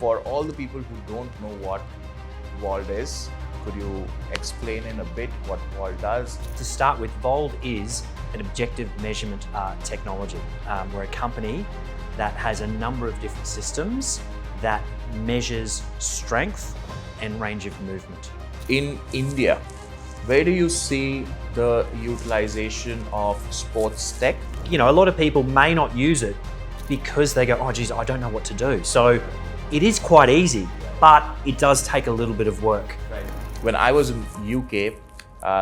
For all the people who don't know what Vald is, could you explain in a bit what Vald does? To start with, Vald is an objective measurement technology. We're a company that has a number of different systems that measures strength and range of movement. In India, where do you see the utilization of sports tech? You know, a lot of people may not use it because they go, oh geez, I don't know what to do. So it is quite easy, but it does take a little bit of work. Right. When I was in UK,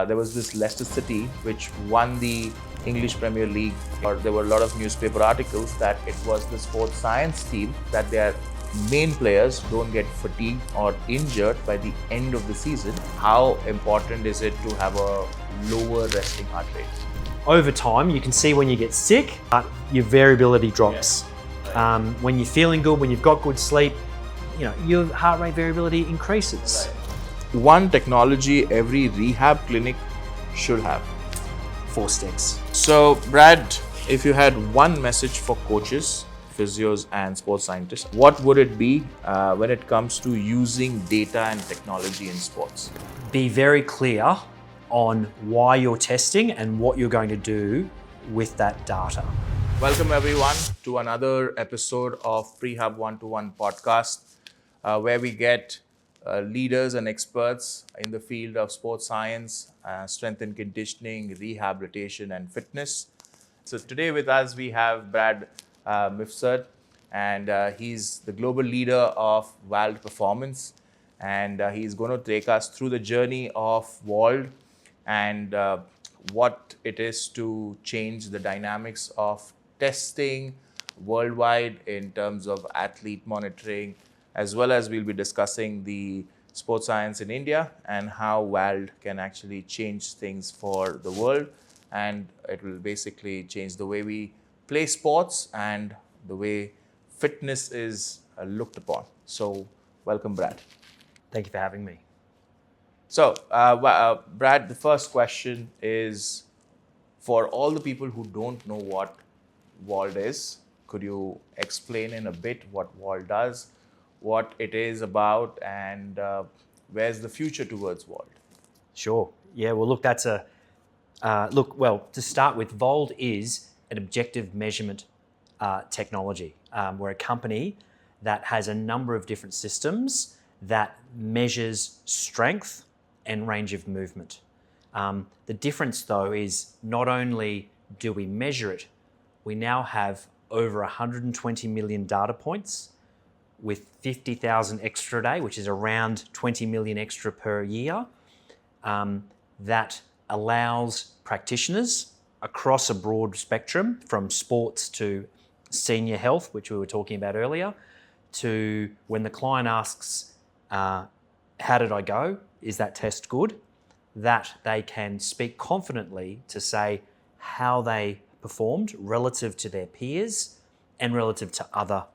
there was this Leicester City which won the English Premier League. There were a lot of newspaper articles that it was the sports science team that their main players don't get fatigued or injured by the end of the season. How important is it to have a lower resting heart rate? Over time, you can see when you get sick, your variability drops. Yeah. When you're feeling good, when you've got good sleep, you know, your heart rate variability increases. Right. One technology every rehab clinic should have. ForceDecks. So, Brad, if you had one message for coaches, physios and sports scientists, what would it be when it comes to using data and technology in sports? Be very clear on why you're testing and what you're going to do with that data. Welcome everyone to another episode of Prehab 1-to-1 podcast, where we get leaders and experts in the field of sports science, strength and conditioning, rehabilitation and fitness. So today with us we have Brad Mifsud, and he's the global leader of Vald Performance, and he's going to take us through the journey of Vald and what it is to change the dynamics of testing worldwide in terms of athlete monitoring, as well as we'll be discussing the sports science in India and how Vald can actually change things for the world, and it will basically change the way we play sports and the way fitness is looked upon. So welcome, Brad. Thank you for having me. So, Brad, the first question is, for all the people who don't know what Vald is, could you explain in a bit what Vald does, what it is about, and where's the future towards Vald? Sure. Yeah, well, look, that's a... to start with, Vald is an objective measurement technology. We're a company that has a number of different systems that measures strength and range of movement. The difference, though, is not only do we measure it, we now have over 120 million data points with 50,000 extra a day, which is around 20 million extra per year, that allows practitioners across a broad spectrum, from sports to senior health, which we were talking about earlier, to when the client asks, how did I go? Is that test good? That they can speak confidently to say how they performed relative to their peers and relative to other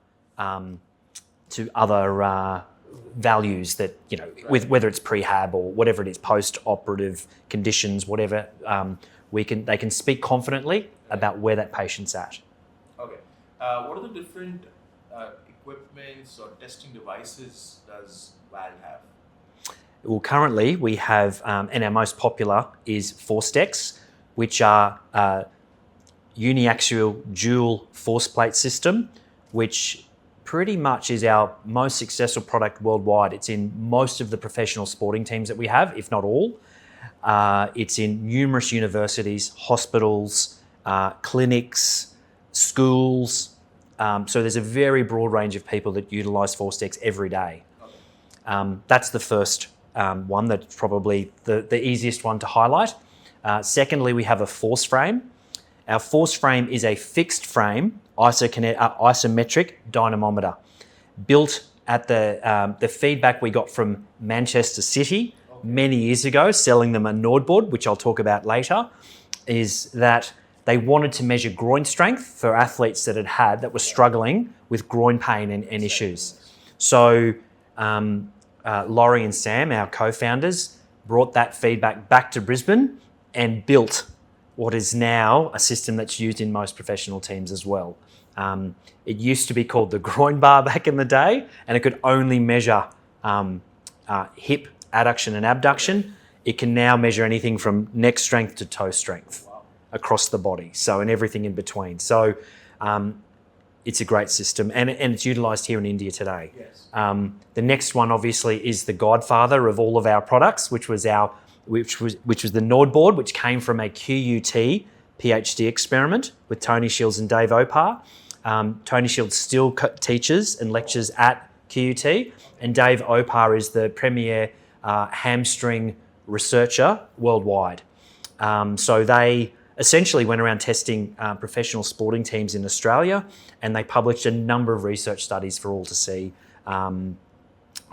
values that, you know, with whether it's prehab or whatever it is, post-operative conditions, whatever, they can speak confidently about where that patient's at. Okay. What are the different equipments or testing devices does Vald have? Well, currently we have, and our most popular is ForceDecks, which are uniaxial dual force plate system, which pretty much is our most successful product worldwide. It's in most of the professional sporting teams that we have, if not all. It's in numerous universities, hospitals, clinics, schools. So there's a very broad range of people that utilize ForceDecks every day. That's the first one, that's probably the easiest one to highlight. Secondly, we have a force frame. Our force frame is a fixed frame isometric dynamometer built at the feedback we got from Manchester City many years ago, selling them a NordBord, which I'll talk about later, is that they wanted to measure groin strength for athletes that were struggling with groin pain and issues. So Laurie and Sam, our co-founders, brought that feedback back to Brisbane and built what is now a system that's used in most professional teams as well. It used to be called the groin bar back in the day, and it could only measure hip adduction and abduction. It can now measure anything from neck strength to toe strength across the body, and everything in between. So it's a great system, and it's utilised here in India today. Yes. The next one, obviously, is the godfather of all of our products, which was the NordBord, which came from a QUT PhD experiment with Tony Shields and Dave Opar. Tony Shields still teaches and lectures at QUT, and Dave Opar is the premier hamstring researcher worldwide. So they essentially went around testing professional sporting teams in Australia, and they published a number of research studies for all to see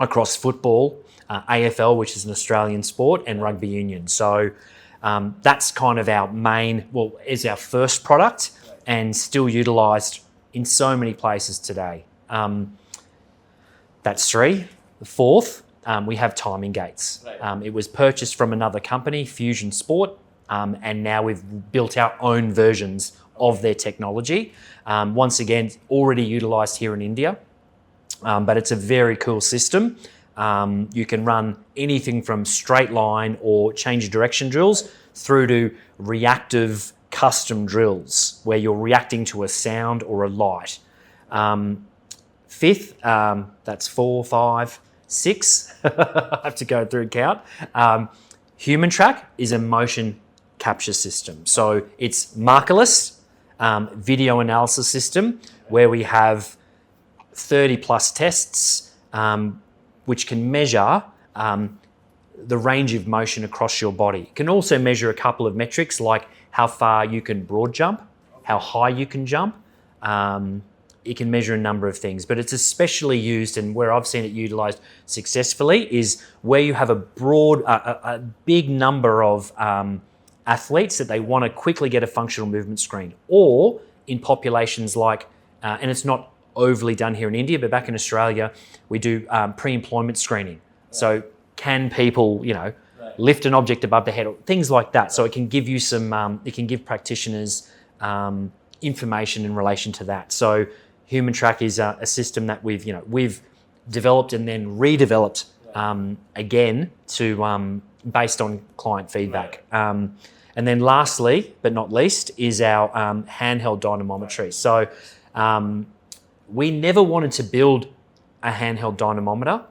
across football, AFL, which is an Australian sport, and rugby union. So that's kind of is our first product and still utilised in so many places today. That's three. The fourth, we have timing gates. It was purchased from another company, Fusion Sport, and now we've built our own versions of their technology. Once again, already utilised here in India, but it's a very cool system. You can run anything from straight line or change of direction drills through to reactive custom drills where you're reacting to a sound or a light. Fifth, that's 4, 5, 6. I have to go through and count. HumanTrak is a motion capture system. So it's markerless video analysis system where we have 30 plus tests which can measure the range of motion across your body. It can also measure a couple of metrics like how far you can broad jump, how high you can jump. It can measure a number of things, but it's especially used, and where I've seen it utilised successfully, is where you have a big number of athletes that they want to quickly get a functional movement screen, or in populations like, and it's not overly done here in India, but back in Australia, we do pre-employment screening. Right. So can people, lift an object above the head, or things like that. So it can give you it can give practitioners information in relation to that. So HumanTrak is a system that we've developed and then redeveloped again to based on client feedback. Right. And then lastly, but not least, is our handheld dynamometry. So we never wanted to build a handheld dynamometer,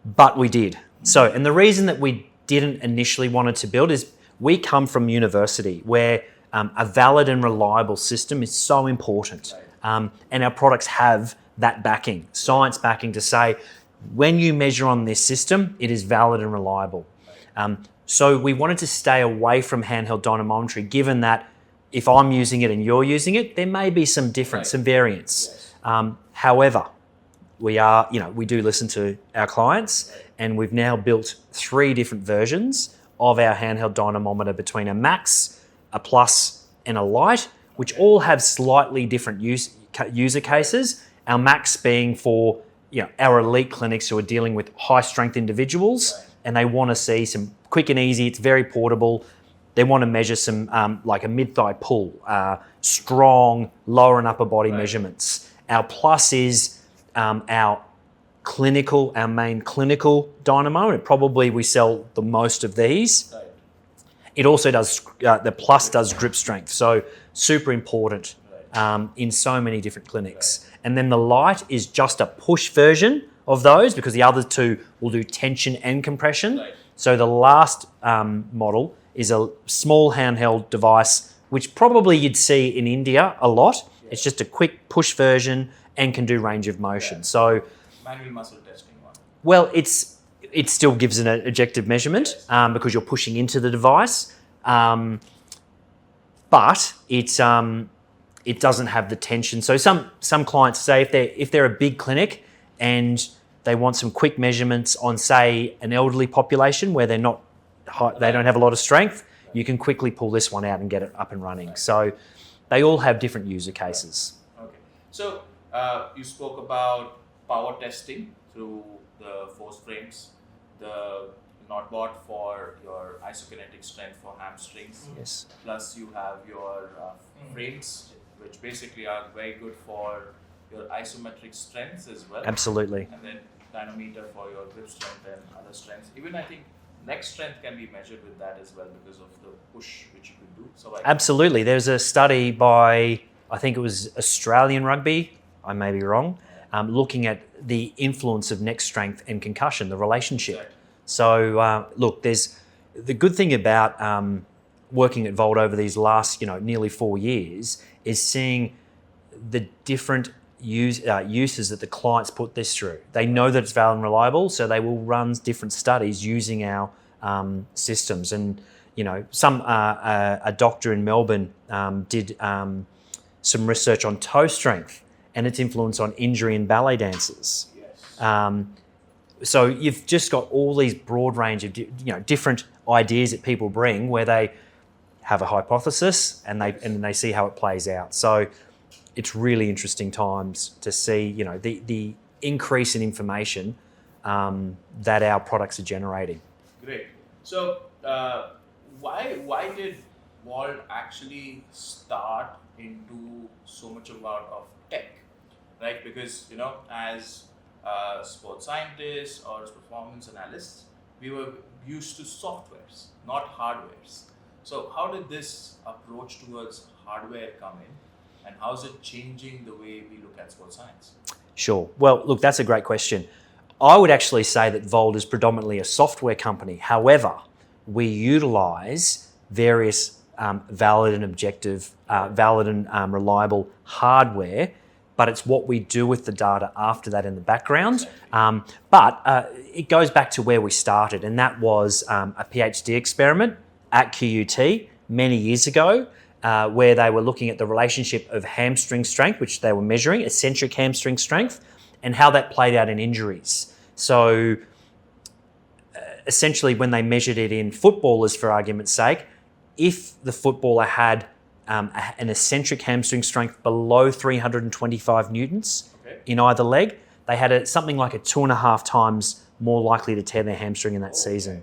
but we did. So, and the reason that we didn't initially want to build is we come from university where a valid and reliable system is so important. And our products have that backing, science backing to say, when you measure on this system, it is valid and reliable. So we wanted to stay away from handheld dynamometry, given that if I'm using it and you're using it, there may be some difference, some variance. Yes. However, we do listen to our clients, and we've now built 3 different versions of our handheld dynamometer between a Max, a Plus, and a Lite, which all have slightly different user cases. Our Max being for our elite clinics who are dealing with high strength individuals, and they want to see some quick and easy. It's very portable. They want to measure some like a mid-thigh pull, strong lower and upper body measurements. Our Plus is our main clinical dynamo, and probably we sell the most of these. It also does, the Plus does grip strength, so super important in so many different clinics. And then the Lite is just a push version of those, because the other 2 will do tension and compression. So the last model is a small handheld device, which probably you'd see in India a lot. It's just a quick push version and can do range of motion. So manual muscle testing one. Well, it still gives an objective measurement because you're pushing into the device, but it doesn't have the tension. So some clients say if they're a big clinic and they want some quick measurements on, say, an elderly population where they don't have a lot of strength, you can quickly pull this one out and get it up and running. So they all have different user cases. Okay. So you spoke about power testing through the force frames, the NordBord for your isokinetic strength for hamstrings. Yes. Plus you have your frames which basically are very good for your isometric strengths as well. Absolutely. And then dynamometer for your grip strength and other strengths. Even I think neck strength can be measured with that as well because of the push which you could do. So absolutely. There's a study by, I think it was Australian Rugby, I may be wrong, looking at the influence of neck strength and concussion, the relationship. Exactly. So look, there's the good thing about working at Vald over these last, nearly 4 years is seeing the different uses that the clients put this through. They know that it's valid and reliable, so they will run different studies using our systems. And a doctor in Melbourne did some research on toe strength and its influence on injury in ballet dancers. Yes. So you've just got all these broad range of different ideas that people bring where they have a hypothesis and they see how it plays out. So it's really interesting times to see the increase in information that our products are generating. Great. So why did Vald actually start into so much of tech, right? Because as sports scientists or as performance analysts, we were used to softwares, not hardwares. So how did this approach towards hardware come in, and how is it changing the way we look at sports science? Sure. Well, look, that's a great question. I would actually say that Vald is predominantly a software company. However, we utilize various valid and objective, valid and reliable hardware, but it's what we do with the data after that in the background. But it goes back to where we started, and that was a PhD experiment at QUT many years ago, where they were looking at the relationship of hamstring strength, which they were measuring, eccentric hamstring strength, and how that played out in injuries. So essentially when they measured it in footballers, for argument's sake, if the footballer had an eccentric hamstring strength below 325 newtons in either leg, they had something like a 2.5 times more likely to tear their hamstring in that season.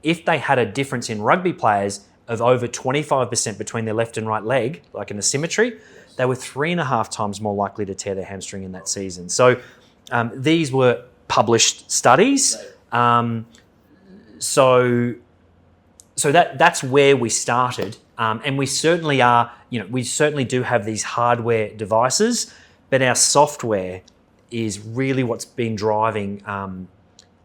If they had a difference in rugby players of over 25% between their left and right leg, like an asymmetry, they were 3.5 times more likely to tear their hamstring in that season. So these were published studies. So that's where we started. And we certainly are, we certainly do have these hardware devices, but our software is really what's been driving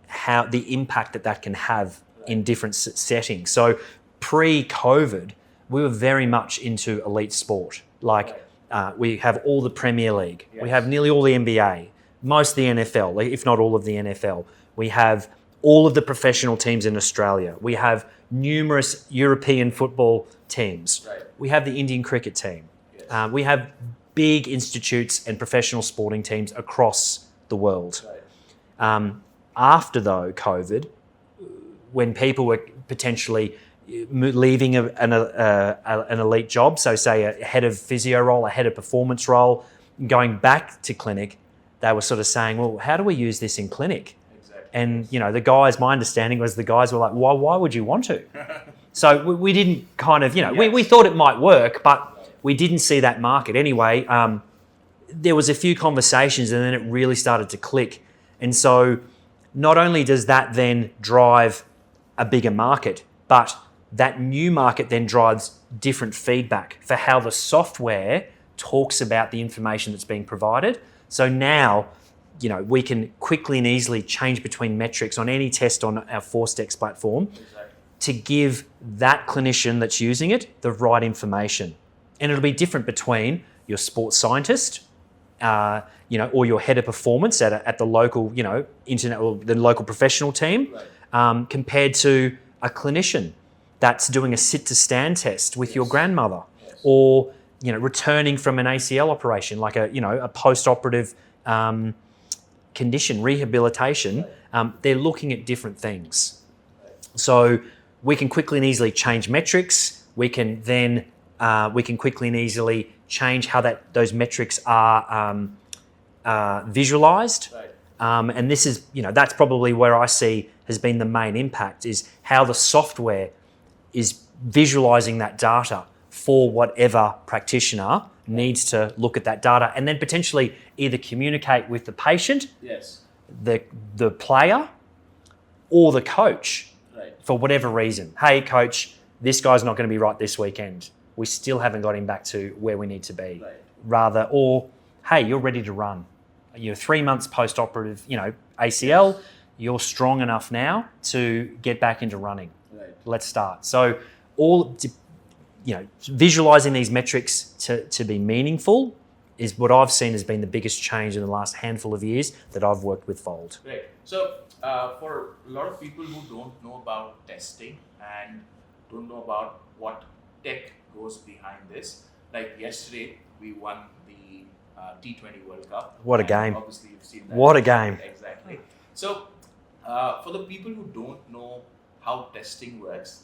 how the impact that can have in different settings. So pre-COVID, we were very much into elite sport. We have all the Premier League. Yes. We have nearly all the NBA, most of the NFL, if not all of the NFL. We have all of the professional teams in Australia. We have numerous European football teams. Right. We have the Indian cricket team. Yes. We have big institutes and professional sporting teams across the world. Right. After, though, COVID, when people were potentially leaving an elite job, so say a head of physio role, a head of performance role, going back to clinic, they were sort of saying, well, how do we use this in clinic? Exactly. And, the guys, my understanding was the guys were like, why would you want to? So we didn't kind of, we thought it might work, but we didn't see that market. Anyway, there was a few conversations and then it really started to click. And so not only does that then drive a bigger market, but that new market then drives different feedback for how the software talks about the information that's being provided. So now, we can quickly and easily change between metrics on any test on our ForceDecks platform to give that clinician that's using it the right information. And it'll be different between your sports scientist, or your head of performance at the local, internet or the local professional team, compared to a clinician that's doing a sit-to-stand test with your grandmother, or returning from an ACL operation, like a post-operative condition, rehabilitation. They're looking at different things. So we can quickly and easily change metrics. We can then quickly and easily change how those metrics are visualized. And this is, that's probably where I see has been the main impact, is how the software is visualizing that data for whatever practitioner needs to look at that data and then potentially either communicate with the patient, the player, or the coach for whatever reason. Hey, coach, this guy's not going to be right this weekend. We still haven't got him back to where we need to be. Rather, or hey, you're ready to run. You're 3 months post-operative, ACL. You're strong enough now to get back into running. Let's start. So visualizing these metrics to be meaningful is what I've seen has been the biggest change in the last handful of years that I've worked with Vald. Great. So for a lot of people who don't know about testing and don't know about what tech goes behind this, like yesterday we won the T20 World Cup. What a game. Obviously you've seen that. What a game. Exactly. So for the people who don't know how testing works,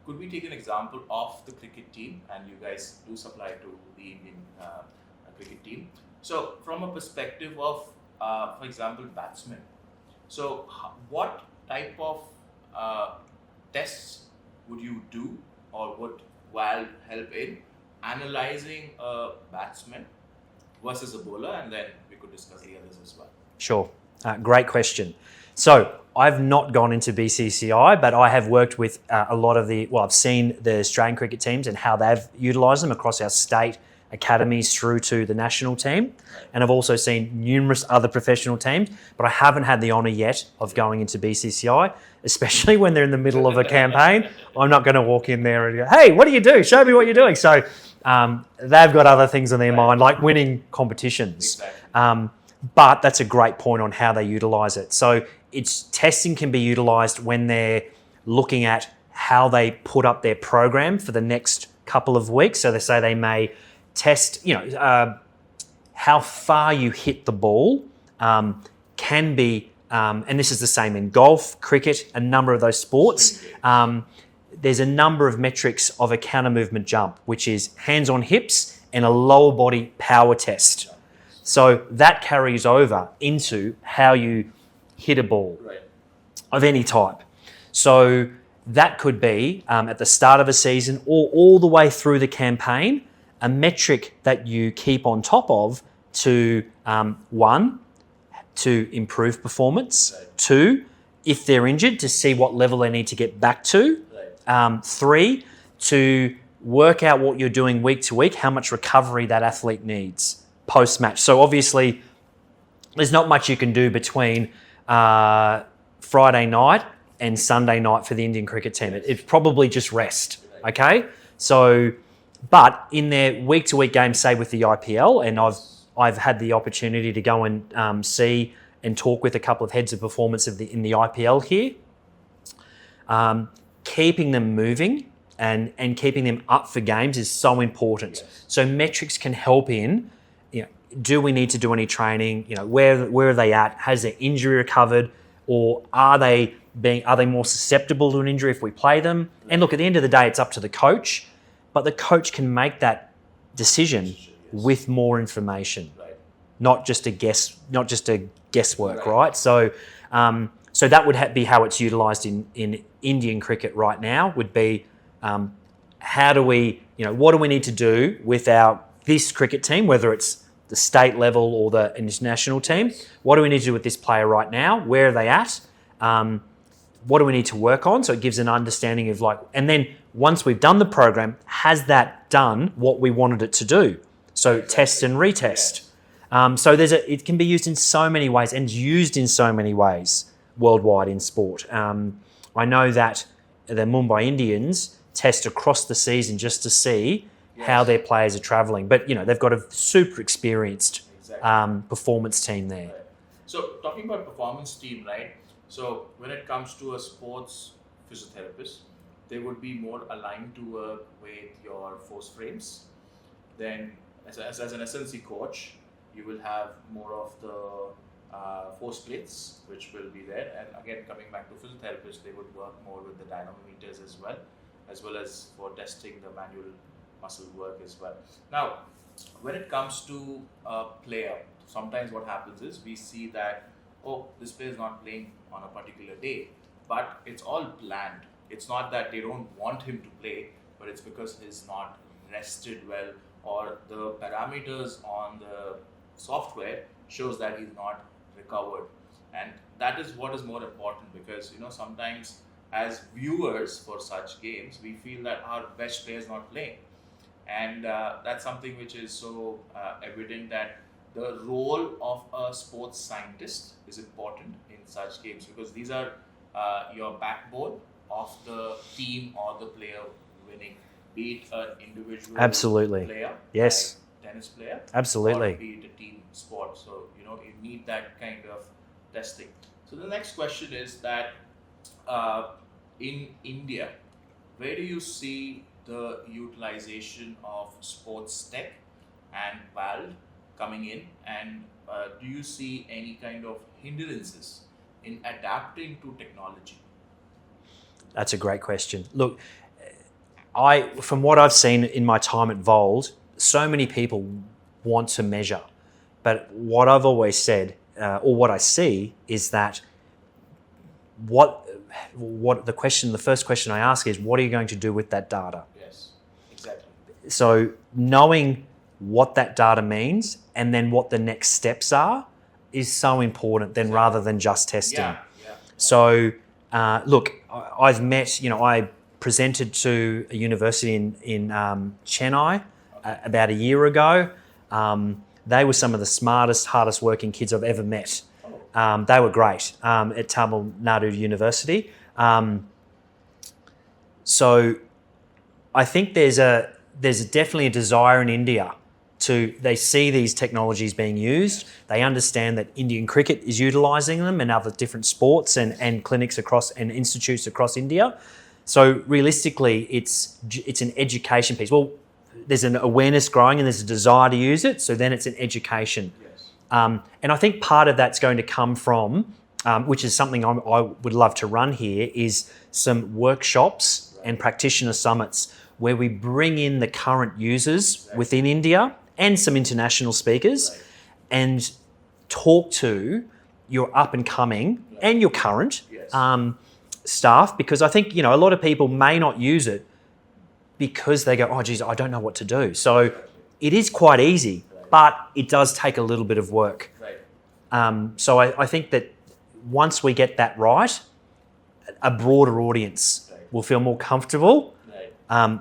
could we take an example of the cricket team? And you guys do supply to the Indian cricket team. So from a perspective of, for example, batsmen. So what type of tests would you do or would Vald help in analyzing a batsman versus a bowler? And then we could discuss the others as well. Sure. Great question. So I've not gone into BCCI, but I have worked with a lot of I've seen the Australian cricket teams and how they've utilised them across our state academies through to the national team. And I've also seen numerous other professional teams, but I haven't had the honour yet of going into BCCI, especially when they're in the middle of a campaign. I'm not going to walk in there and go, hey, what do you do? Show me what you're doing. So they've got other things on their mind, like winning competitions. But that's a great point on how they utilise it. So testing can be utilised when they're looking at how they put up their program for the next couple of weeks. So they say they may test, how far you hit the ball can be, and this is the same in golf, cricket, a number of those sports. There's a number of metrics of a counter movement jump, which is hands on hips and a lower body power test. So that carries over into how you hit a ball of any type. So that could be at the start of a season or all the way through the campaign, a metric that you keep on top of to, one, to improve performance, two, if they're injured, to see what level they need to get back to, three, to work out what you're doing week to week, how much recovery that athlete needs post-match. So obviously, there's not much you can do between Friday night and Sunday night for the Indian cricket team. It's probably just rest, okay? So, but in their week-to-week games, say with the IPL, and I've had the opportunity to go and see and talk with a couple of heads of performance in the IPL here, keeping them moving and keeping them up for games is so important. So metrics can help in, do we need to do any training? Where are they at? Has their injury recovered? Or are they more susceptible to an injury if we play them? And look, at the end of the day, it's up to the coach, but the coach can make that decision with more information, not just a guesswork, right? So, so that would be how it's utilised in Indian cricket right now. Would be how do we, what do we need to do with this cricket team, whether it's the state level or the international team? What do we need to do with this player right now? Where are they at? What do we need to work on? So it gives an understanding of and then once we've done the program, has that done what we wanted it to do? So test and retest. So it can be used in so many ways and used in so many ways worldwide in sport. I know that the Mumbai Indians test across the season just to see how their players are travelling. But, they've got a super experienced performance team there. Right. So talking about performance team, right? So when it comes to a sports physiotherapist, they would be more aligned to work with your force frames. Then as an SLC coach, you will have more of the force plates, which will be there. And again, coming back to physiotherapists, they would work more with the dynamometers as well as for testing the manual muscle work as well. Now, when it comes to a player, sometimes what happens is we see that, this player is not playing on a particular day, but it's all planned. It's not that they don't want him to play, but but it's because he's not rested well, or the parameters on the software shows that he's not recovered. And that is what is more important, because sometimes as viewers for such games, we feel that our best player is not playing, and that's something which is so evident, that the role of a sports scientist is important in such games, because these are your backbone of the team or the player winning, be it an individual Absolutely. player, Yes. like tennis player, Absolutely. or be it a team sport. So you need that kind of testing. So the next question is that in India, where do you see the utilization of sports tech and Vald coming in, and do you see any kind of hindrances in adapting to technology? That's a great question. Look, from what I've seen in my time at Vald, so many people want to measure. But what I've always said, or what I see, is that the first question I ask is, what are you going to do with that data? Yes, exactly. So knowing what that data means and then what the next steps are is so important, then rather than just testing. Yeah. So look, I've met, I presented to a university in Chennai about a year ago. They were some of the smartest, hardest working kids I've ever met. They were great at Tamil Nadu University. So I think there's definitely a desire in India they see these technologies being used. They understand that Indian cricket is utilising them, and other different sports and clinics across and institutes across India. So realistically, it's an education piece. Well, there's an awareness growing and there's a desire to use it. So then it's an education. Yes. And I think part of that's going to come from, which is something I would love to run here, is some workshops and practitioner summits where we bring in the current users within India and some international speakers and talk to your up and coming and your current staff, because I think, a lot of people may not use it because they go, oh, geez, I don't know what to do. So it is quite easy, but it does take a little bit of work. So I think that once we get that right, a broader audience will feel more comfortable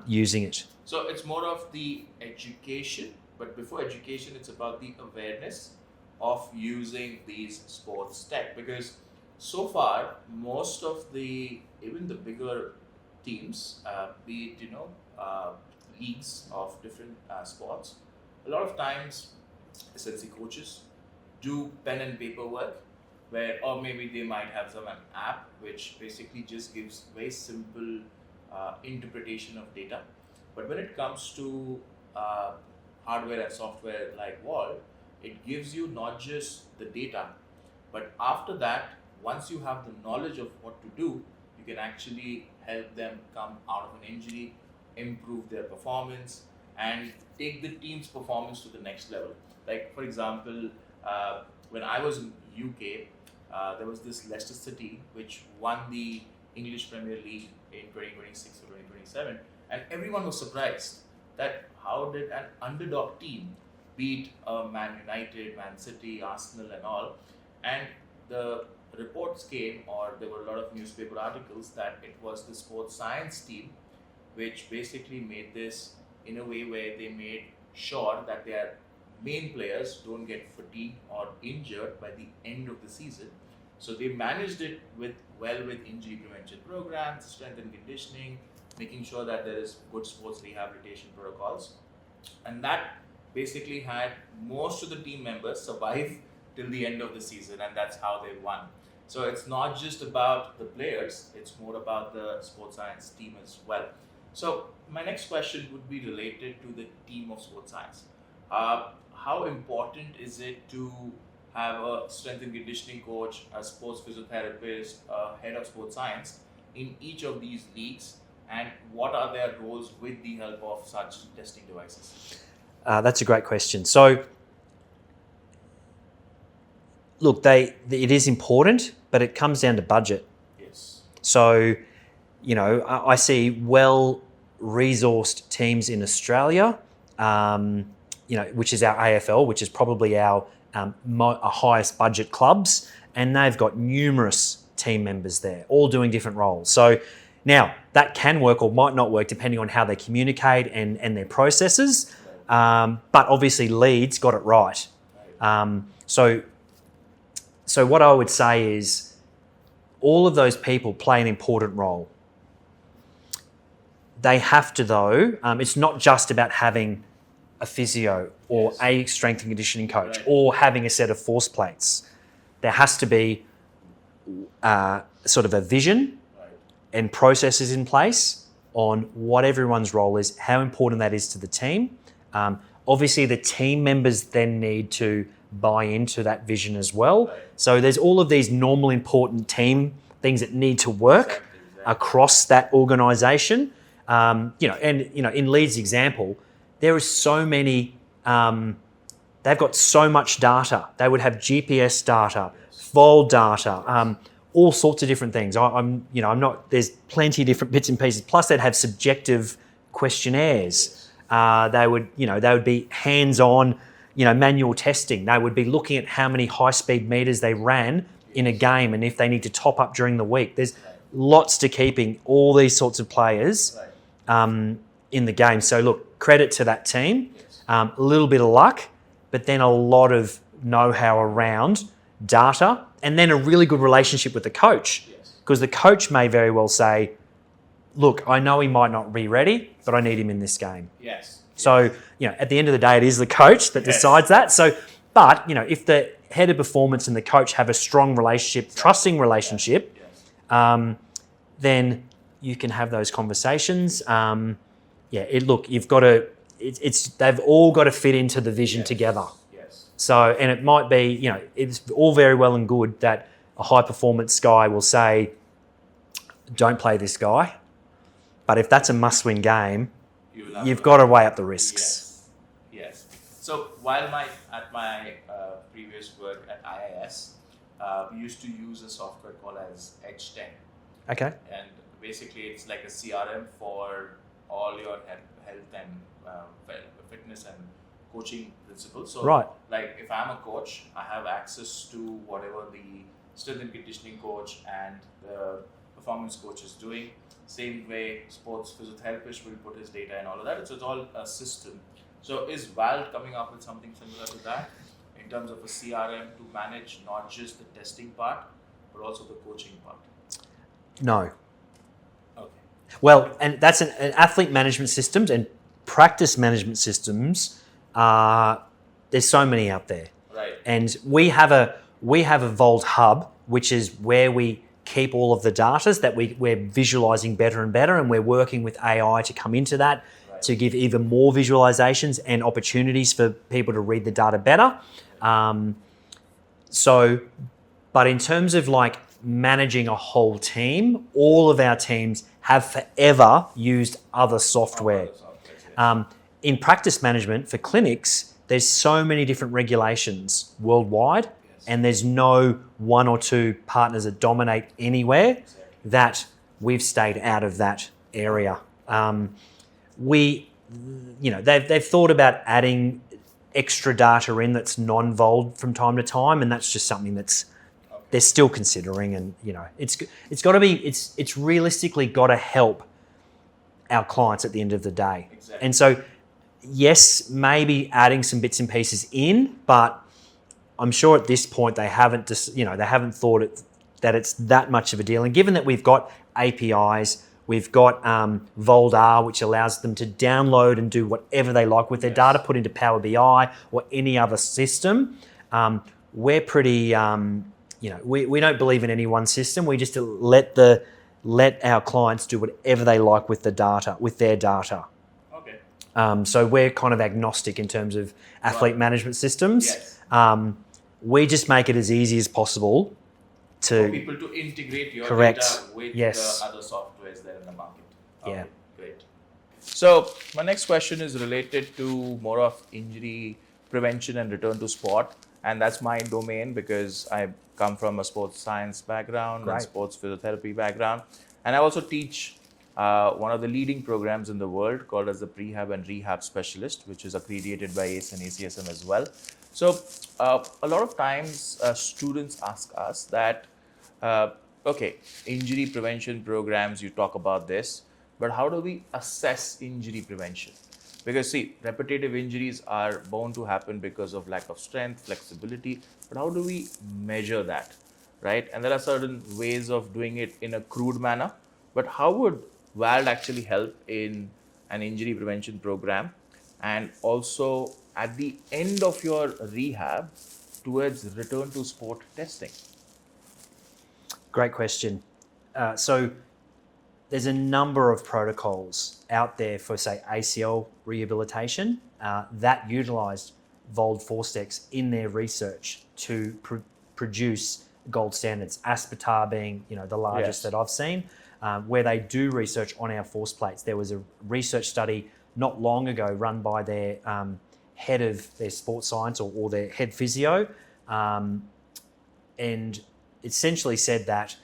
using it. So it's more of the education, but before education, it's about the awareness of using these sports tech, because so far, most of even the bigger teams, be it, leagues of different sports, a lot of times, SLC coaches do pen and paper work, or maybe they might have an app which basically just gives very simple interpretation of data. But when it comes to hardware and software like Vald, it gives you not just the data, but after that, once you have the knowledge of what to do, you can actually help them come out of an injury, improve their performance, and take the team's performance to the next level. Like, for example, when I was in UK, there was this Leicester City which won the English Premier League in 2026 or 2027, and everyone was surprised that how did an underdog team beat Man United, Man City, Arsenal and all. And the reports came, or there were a lot of newspaper articles, that it was the sports science team which basically made this in a way where they made sure that their main players don't get fatigued or injured by the end of the season. So they managed it with injury prevention programs, strength and conditioning, making sure that there is good sports rehabilitation protocols. And that basically had most of the team members survive till the end of the season, and that's how they won. So it's not just about the players, it's more about the sports science team as well. So my next question would be related to the team of sports science. How important is it to have a strength and conditioning coach, a sports physiotherapist, a head of sports science in each of these leagues, and what are their roles with the help of such testing devices? That's a great question. So, look, it is important, but it comes down to budget. Yes. So, I see resourced teams in Australia, which is our AFL, which is probably our highest budget clubs, and they've got numerous team members there, all doing different roles. So now that can work or might not work depending on how they communicate and their processes. But obviously Leeds got it right. So what I would say is all of those people play an important role. They have to though, it's not just about having a physio or a strength and conditioning coach or having a set of force plates. There has to be sort of a vision and processes in place on what everyone's role is, how important that is to the team. Obviously, the team members then need to buy into that vision as well. So there's all of these normal important team things that need to work across that organisation. In Leeds' example, there is so many. They've got so much data. They would have GPS data, Vald data, all sorts of different things. There's plenty of different bits and pieces. Plus, they'd have subjective questionnaires. They would be hands-on, manual testing. They would be looking at how many high-speed meters they ran in a game and if they need to top up during the week. There's lots to keeping all these sorts of players in the game. So look, credit to that team. A little bit of luck, but then a lot of know-how around data, and then a really good relationship with the coach. Because the coach may very well say, look, I know he might not be ready, but I need him in this game. So, at the end of the day, it is the coach that decides that. So, but, if the head of performance and the coach have a strong relationship, trusting relationship, then you can have those conversations. You've got to, they've all got to fit into the vision together. So, and it might be, it's all very well and good that a high performance guy will say, don't play this guy. But if that's a must-win game, you've got to weigh up the risks. Yes. So while at my previous work at IIS, we used to use a software called as H10. Okay. And basically it's like a CRM for all your health and fitness and coaching principles. So like if I'm a coach, I have access to whatever the strength and conditioning coach and the performance coach is doing. Same way sports physiotherapist will put his data and all of that. So it's all a system. So is Vald coming up with something similar to that in terms of a CRM to manage not just the testing part, but also the coaching part? No. Okay. Well, and that's an athlete management systems and practice management systems. There's so many out there. Right. And we have a Vald hub, which is where we keep all of the data that we're visualizing better and better, and we're working with AI to come into that to give even more visualizations and opportunities for people to read the data better. But in terms of like managing a whole team, all of our teams have forever used other software. In practice management for clinics, there's so many different regulations worldwide. And there's no one or two partners that dominate anywhere that we've stayed out of that area. They've thought about adding extra data in that's non-Vald from time to time, and that's just something that's they're still considering. And it's got to be it's realistically got to help our clients at the end of the day. And so, yes, maybe adding some bits and pieces in, but I'm sure at this point they haven't thought that it's that much of a deal. And given that we've got APIs, we've got Vald R, which allows them to download and do whatever they like with their data, put into Power BI or any other system. We're pretty, we don't believe in any one system. We just let our clients do whatever they like with their data. Okay. So we're kind of agnostic in terms of athlete management systems. Yes. We just make it as easy as possible for people to integrate your data with the other softwares there in the market. Okay, great. So my next question is related to more of injury prevention and return to sport. And that's my domain because I come from a sports science background and sports physiotherapy background. And I also teach one of the leading programs in the world called as the Prehab and Rehab Specialist, which is accredited by ACE and ACSM as well. So a lot of times students ask us that, okay, injury prevention programs, you talk about this, but how do we assess injury prevention? Because see, repetitive injuries are bound to happen because of lack of strength, flexibility, but how do we measure that, right? And there are certain ways of doing it in a crude manner, but how would Vald actually help in an injury prevention program and also at the end of your rehab towards return to sport testing? Great question. So there's a number of protocols out there for, say, ACL rehabilitation that utilised Vald ForceDecks in their research to produce gold standards. Aspetar being, the largest that I've seen, where they do research on our force plates. There was a research study not long ago run by their head of their sports science or their head physio, and essentially said that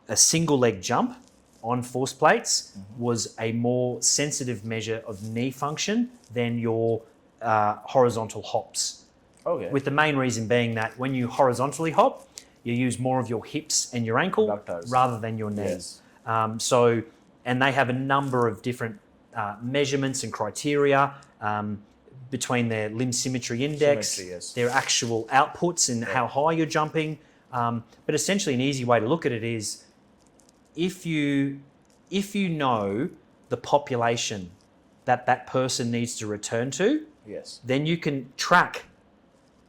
a single leg jump on force plates was a more sensitive measure of knee function than your horizontal hops. Okay. With the main reason being that when you horizontally hop, you use more of your hips and your ankle rather than your knees. Yes. And they have a number of different measurements and criteria between their limb symmetry index, their actual outputs and how high you're jumping. But essentially an easy way to look at it is if you know the population that person needs to return to, then you can track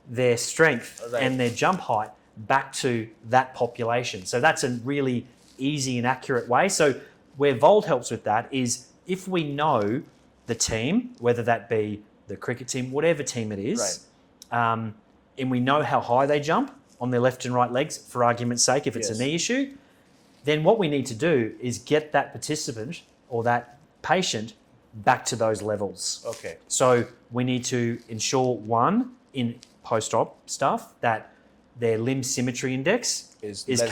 their strength and their jump height back to that population. So that's a really easy and accurate way. So where Vald helps with that is if we know the team, whether that be the cricket team, whatever team it is, and we know how high they jump on their left and right legs, for argument's sake, if it's a knee issue, then what we need to do is get that participant or that patient back to those levels. Okay. So we need to ensure, one, in post-op stuff, that their limb symmetry index is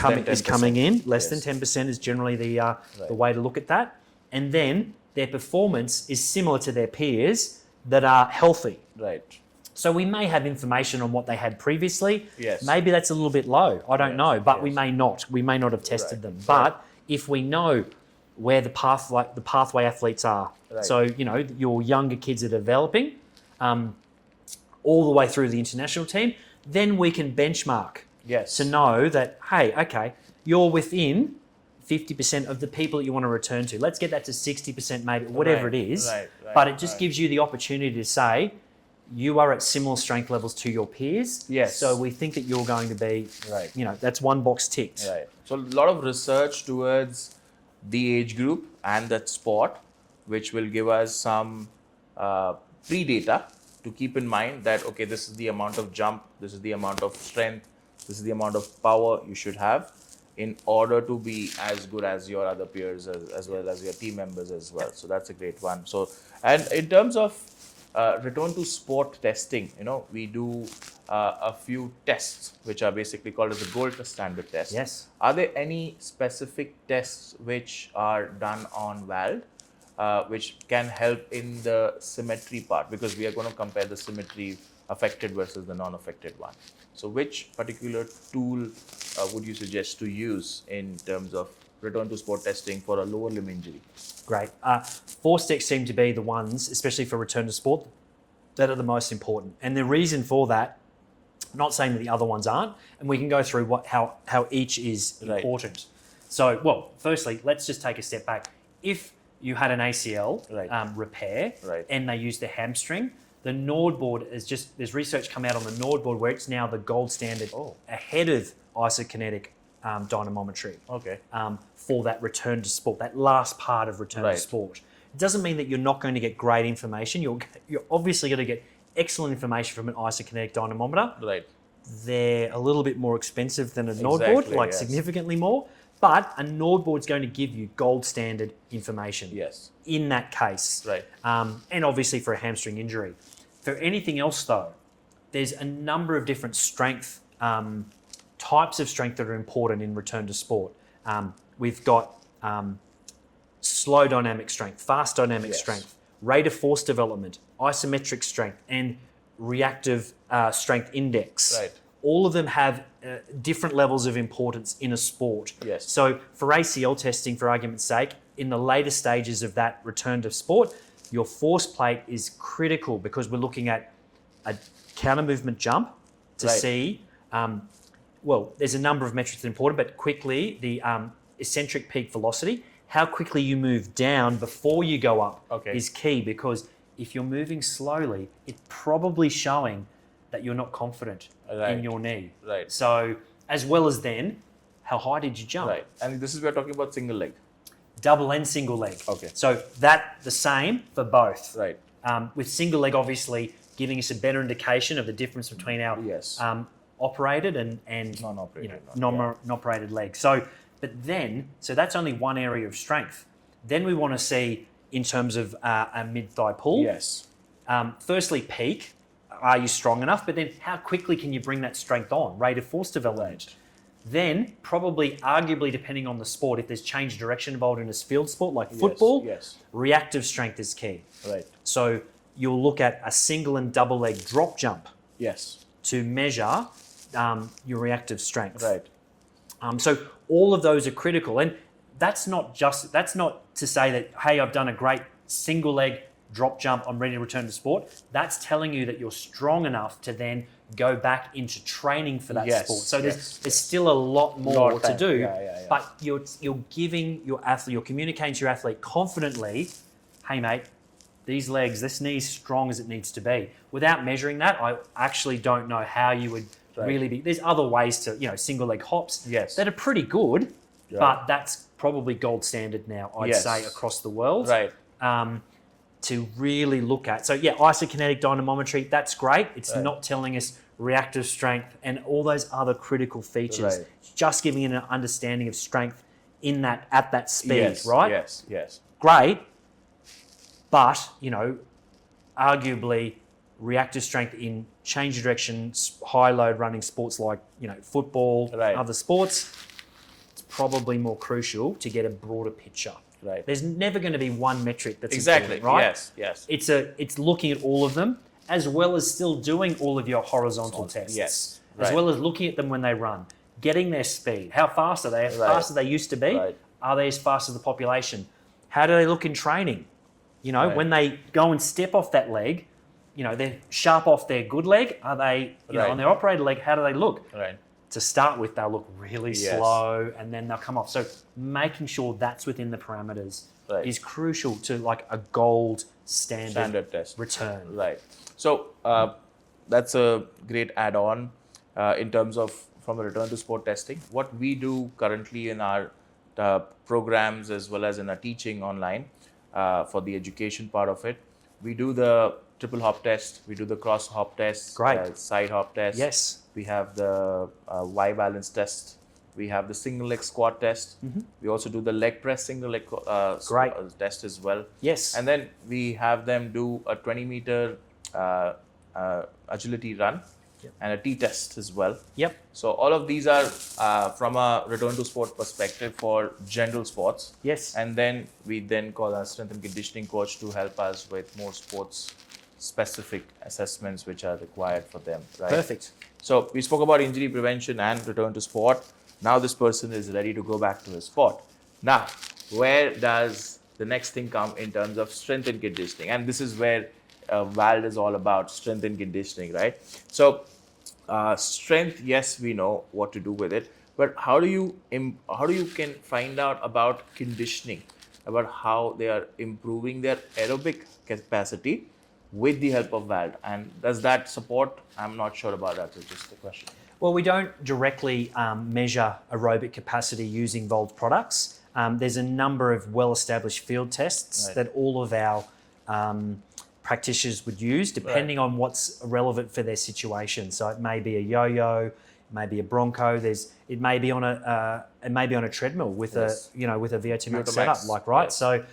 coming in. Less than 10% is generally the way to look at that. And then their performance is similar to their peers that are healthy. Right. So we may have information on what they had previously. Yes. Maybe that's a little bit low. I don't know, but we may not. We may not have tested them. But if we know where the pathway athletes are, so your younger kids are developing, all the way through the international team, then we can benchmark to know that, hey, okay, you're within 50% of the people that you want to return to. Let's get that to 60%, maybe, whatever it is. But it just gives you the opportunity to say, you are at similar strength levels to your peers. Yes. So we think that you're going to be, that's one box ticked. Right. So a lot of research towards the age group and that sport, which will give us some pre-data to keep in mind that, okay, this is the amount of jump, this is the amount of strength, this is the amount of power you should have in order to be as good as your other peers as well as your team members as well. So that's a great one. So, and in terms of return to sport testing, we do a few tests which are basically called as the gold standard test. Yes. Are there any specific tests which are done on Vald which can help in the symmetry part? Because we are going to compare the symmetry affected versus the non-affected one. So which particular tool would you suggest to use in terms of return to sport testing for a lower limb injury? Great. ForceDecks seem to be the ones, especially for return to sport, that are the most important. And the reason for that, I'm not saying that the other ones aren't, and we can go through how each is important. So, well, firstly, let's just take a step back. If you had an ACL repair and they used the hamstring, the NordBord there's research come out on the NordBord where it's now the gold standard ahead of isokinetic dynamometry for that return to sport, that last part of return to sport. It doesn't mean that you're not going to get great information. You're obviously going to get excellent information from an isokinetic dynamometer. Right. They're a little bit more expensive than a NordBord, significantly more. But a NordBord's going to give you gold standard information in that case. Right. And obviously for a hamstring injury. For anything else though, there's a number of different strength, types of strength that are important in return to sport. We've got slow dynamic strength, fast dynamic Yes. strength, rate of force development, isometric strength, and reactive strength index. Right. All of them have different levels of importance in a sport. Yes. So for ACL testing, for argument's sake, in the later stages of that return to sport, your force plate is critical because we're looking at a counter movement jump to Right. see, well, there's a number of metrics that are important, but quickly the eccentric peak velocity, how quickly you move down before you go up Okay. is key, because if you're moving slowly, it's probably showing that you're not confident Right. in your knee. Right. So as well as then, how high did you jump? Right. And this is we're talking about single leg. Double and single leg. Okay. So that the same for both. Right. With single leg, obviously, giving us a better indication of the difference between our Yes. operated and Non-operated, non-operated leg. So, but then, so that's only one area of strength. Then we want to see in terms of a mid-thigh pull. Yes. Firstly, peak. Are you strong enough? But then how quickly can you bring that strength on? Rate of force development. Right. Then, probably, arguably, depending on the sport, if there's change of direction involved in a field sport like football, Yes. reactive strength is key. Right. So you'll look at a single and double leg drop jump Yes. to measure your reactive strength. Right. So all of those are critical, and that's not to say that, hey, I've done a great single leg drop jump, I'm ready to return to sport. That's telling you that you're strong enough to then go back into training for that Yes, sport. So yes, there's still a lot more Lot of to time. do, Yeah. but you're giving your athlete, you're communicating to your athlete confidently, hey mate, these legs, this knee's strong as it needs to be. Without measuring that, I actually don't know how you would Right. really be. There's other ways to, single leg hops Yes. that are pretty good, Right. but that's probably gold standard now, I'd Yes. say, across the world. Right. To really look at. So yeah, isokinetic dynamometry, that's great. It's Right. not telling us reactive strength and all those other critical features. Right. It's just giving an understanding of strength in that at that speed, Yes. right? Yes. Yes. Great, but arguably reactive strength in change of direction, high load running sports like football, Right. other sports, it's probably more crucial to get a broader picture. Right. There's never going to be one metric that's Exactly. important, right? Yes. Yes. It's looking at all of them, as well as still doing all of your horizontal tests. Yes. As Right. well as looking at them when they run, getting their speed. How fast are they? As Right. fast as they used to be? Right. Are they as fast as the population? How do they look in training? Right. When they go and step off that leg, they're sharp off their good leg. Are they, Right. on their operated leg, how do they look? Right. To start with, they'll look really Yes. slow and then they'll come off. So making sure that's within the parameters Right. is crucial to like a gold standard Test. return. Right. So that's a great add-on in terms of from a return to sport testing. What we do currently in our programs as well as in our teaching online for the education part of it, we do the triple hop test, we do the cross hop test, Great. side hop test. Yes. We have the Y balance test. We have the single leg squat test. We also do the leg press single leg Great. test as well. Yes. And then we have them do a 20-meter agility run and a T-test as well. Yep. So all of these are from a return to sport perspective for general sports. Yes. And then we then call our strength and conditioning coach to help us with more sports specific assessments which are required for them. Right? Perfect. So we spoke about injury prevention and return to sport. Now this person is ready to go back to his sport. Now, where does the next thing come in terms of strength and conditioning? And this is where Vald is all about, strength and conditioning, right? So strength, yes, we know what to do with it, but how do you can find out about conditioning, about how they are improving their aerobic capacity with the help of Vald? And does that support? I'm not sure about that. It's just a question. Well, we don't directly measure aerobic capacity using Vald products. There's a number of well-established field tests Right. that all of our practitioners would use, depending on what's relevant for their situation. So it may be a yo-yo, it may be a Bronco. It may be on a treadmill with Yes. with a VO2 max VO2 setup, max, like right. yes. So,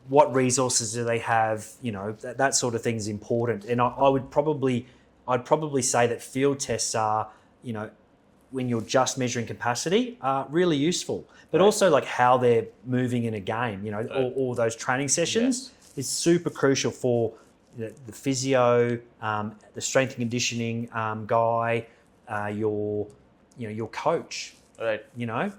what resources do they have? That sort of thing is important. And I'd probably say that field tests are, when you're just measuring capacity are really useful. But also like how they're moving in a game, you know, all those training sessions is super crucial for the physio, the strength and conditioning guy, your coach, Right. you know,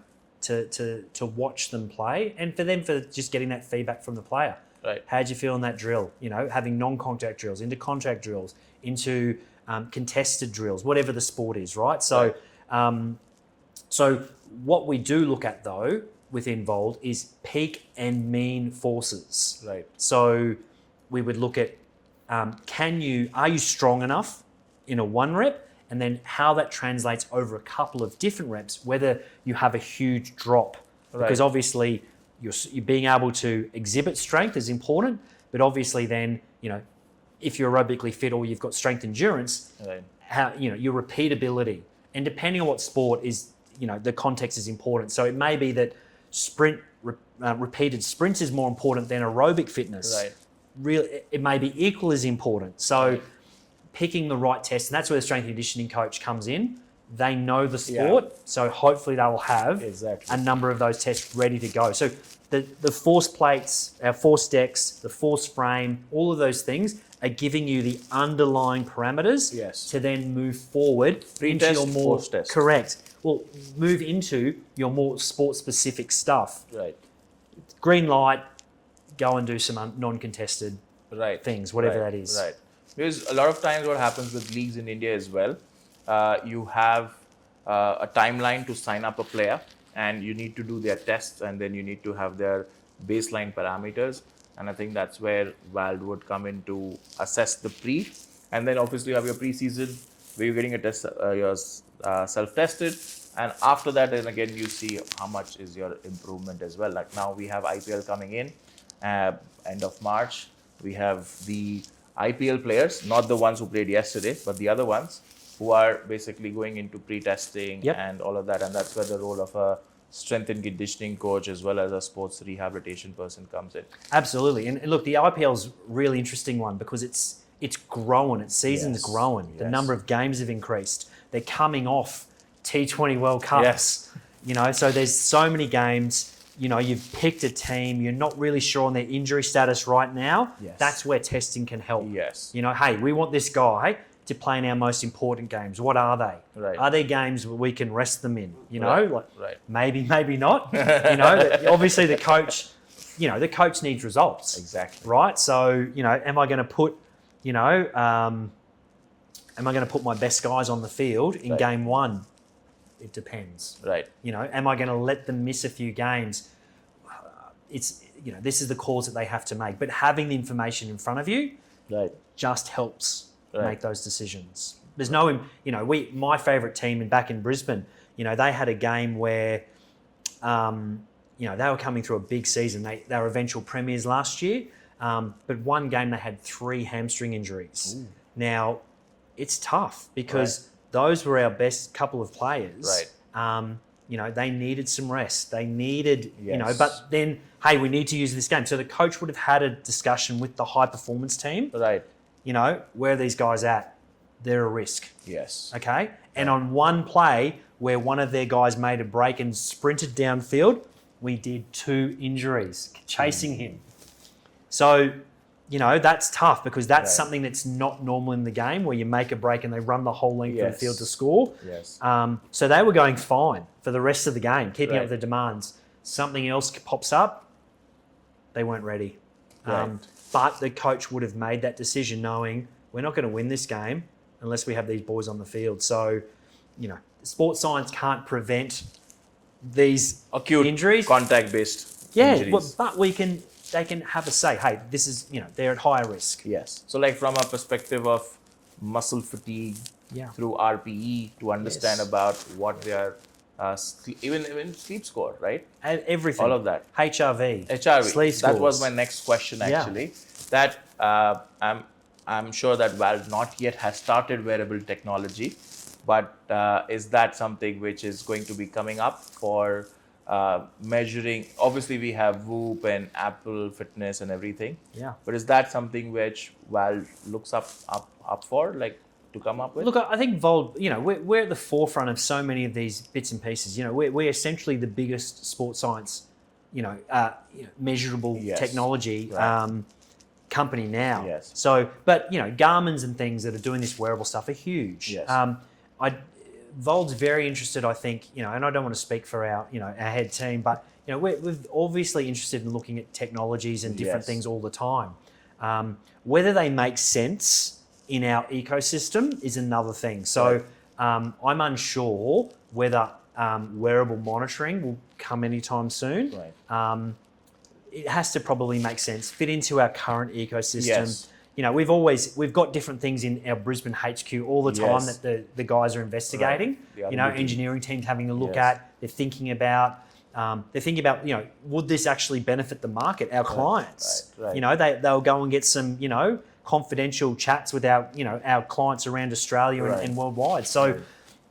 to watch them play, and for just getting that feedback from the player. Right. How'd you feel in that drill? You know, having non-contact drills, into contact drills, into contested drills, whatever the sport is, right? So, so what we do look at though within Vald is peak and mean forces. Right. So we would look at are you strong enough in a 1 rep, and then how that translates over a couple of different reps, whether you have a huge drop. Because obviously you're being able to exhibit strength is important, but obviously then, you know, if you're aerobically fit or you've got strength endurance, how, you know, your repeatability, and depending on what sport is, you know, the context is important. So it may be that repeated sprints is more important than aerobic fitness. Right. It may be equal as important. So picking the right test, and that's where the strength and conditioning coach comes in. They know the sport, so hopefully they will have a number of those tests ready to go. So the force plates, our ForceDecks, the force frame, all of those things are giving you the underlying parameters to then move forward into your more move into your more sport-specific stuff. Right. Green light, go and do some non-contested things, whatever that is. Right. Because a lot of times what happens with leagues in India as well, you have a timeline to sign up a player, and you need to do their tests, and then you need to have their baseline parameters. And I think that's where Vald would come in to assess the pre. And then obviously you have your pre-season where you're getting a test, your self-tested. And after that, then again, you see how much is your improvement as well. Like now we have IPL coming in, end of March. We have the IPL players, not the ones who played yesterday, but the other ones who are basically going into pre-testing and all of that. And that's where the role of a strength and conditioning coach as well as a sports rehabilitation person comes in. Absolutely. And look, the IPL is a really interesting one because it's growing, its season's growing. The number of games have increased. They're coming off T20 World Cups. You know, so there's so many games. You know, you've picked a team, you're not really sure on their injury status right now. That's where testing can help. You know, hey, we want this guy to play in our most important games. What are they? Are there games where we can rest them in? You know, maybe not. You know, obviously the coach, you know, the coach needs results. Right? So, you know, am I going to put, you know, am I going to put my best guys on the field in game 1? It depends. You know, am I going to let them miss a few games? It's, you know, this is the calls that they have to make. But having the information in front of you just helps make those decisions. There's no, you know, my favourite team back in Brisbane, you know, they had a game where, you know, they were coming through a big season. They were eventual premiers last year, but one game they had 3 hamstring injuries. Now, it's tough because those were our best couple of players. You know, they needed some rest. They needed, you know, but then, hey, we need to use this game. So the coach would have had a discussion with the high performance team. You know, where are these guys at? They're a risk. Okay? And on one play where one of their guys made a break and sprinted downfield, we did 2 injuries chasing him. So, you know, that's tough because that's something that's not normal in the game where you make a break and they run the whole length of the field to score. So they were going fine for the rest of the game, keeping up with the demands. Something else pops up, they weren't ready. But the coach would have made that decision knowing we're not going to win this game unless we have these boys on the field. So, you know, sports science can't prevent these acute injuries. Contact-based injuries. But they can have a say, hey, this is, you know, they're at higher risk. So like from a perspective of muscle fatigue through RPE to understand about what they are, even sleep score, right? Everything. All of that. HRV. Sleep scores. That was my next question actually. That I'm sure that Vald not yet has started wearable technology, but is that something which is going to be coming up for measuring? Obviously we have Whoop and Apple Fitness and everything. But is that something which Vald looks up for, like to come up with? Look, I think Vald, we're at the forefront of so many of these bits and pieces. We're essentially the biggest sports science, measurable technology company now. Yes. So, but Garmin's and things that are doing this wearable stuff are huge. Yes. Vald's very interested, I think, and I don't want to speak for our head team, but we're obviously interested in looking at technologies and different things all the time. Whether they make sense in our ecosystem is another thing. So I'm unsure whether wearable monitoring will come anytime soon. Right. It has to probably make sense, fit into our current ecosystem. Yes. We've got different things in our Brisbane HQ all the time that the guys are investigating. Right. Engineering teams having a look at. They're thinking about. Would this actually benefit the market, our clients? Right. They'll go and get some, confidential chats with our clients around Australia and worldwide. So,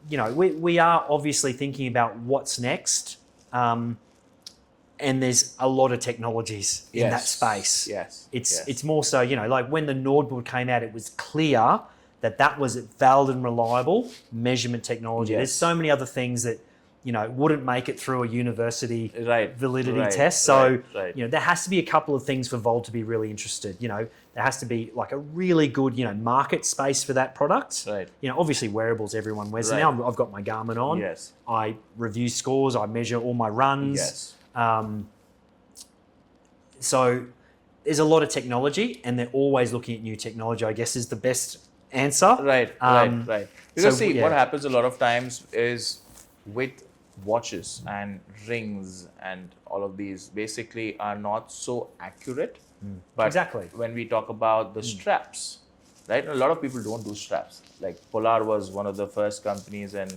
we are obviously thinking about what's next. And there's a lot of technologies in that space. Yes. It's more so, like when the NordBord came out, it was clear that was valid and reliable measurement technology. Yes. There's so many other things that wouldn't make it through a university validity test. So, there has to be a couple of things for Vald to be really interested. There has to be like a really good, market space for that product. Right. Obviously wearables, everyone wears it now. I've got my Garmin on. Yes. I review scores. I measure all my runs. Yes. So there's a lot of technology and they're always looking at new technology, I guess is the best answer. Right. Because what happens a lot of times is with watches and rings and all of these basically are not so accurate. But when we talk about the straps, right? A lot of people don't do straps. Like Polar was one of the first companies, and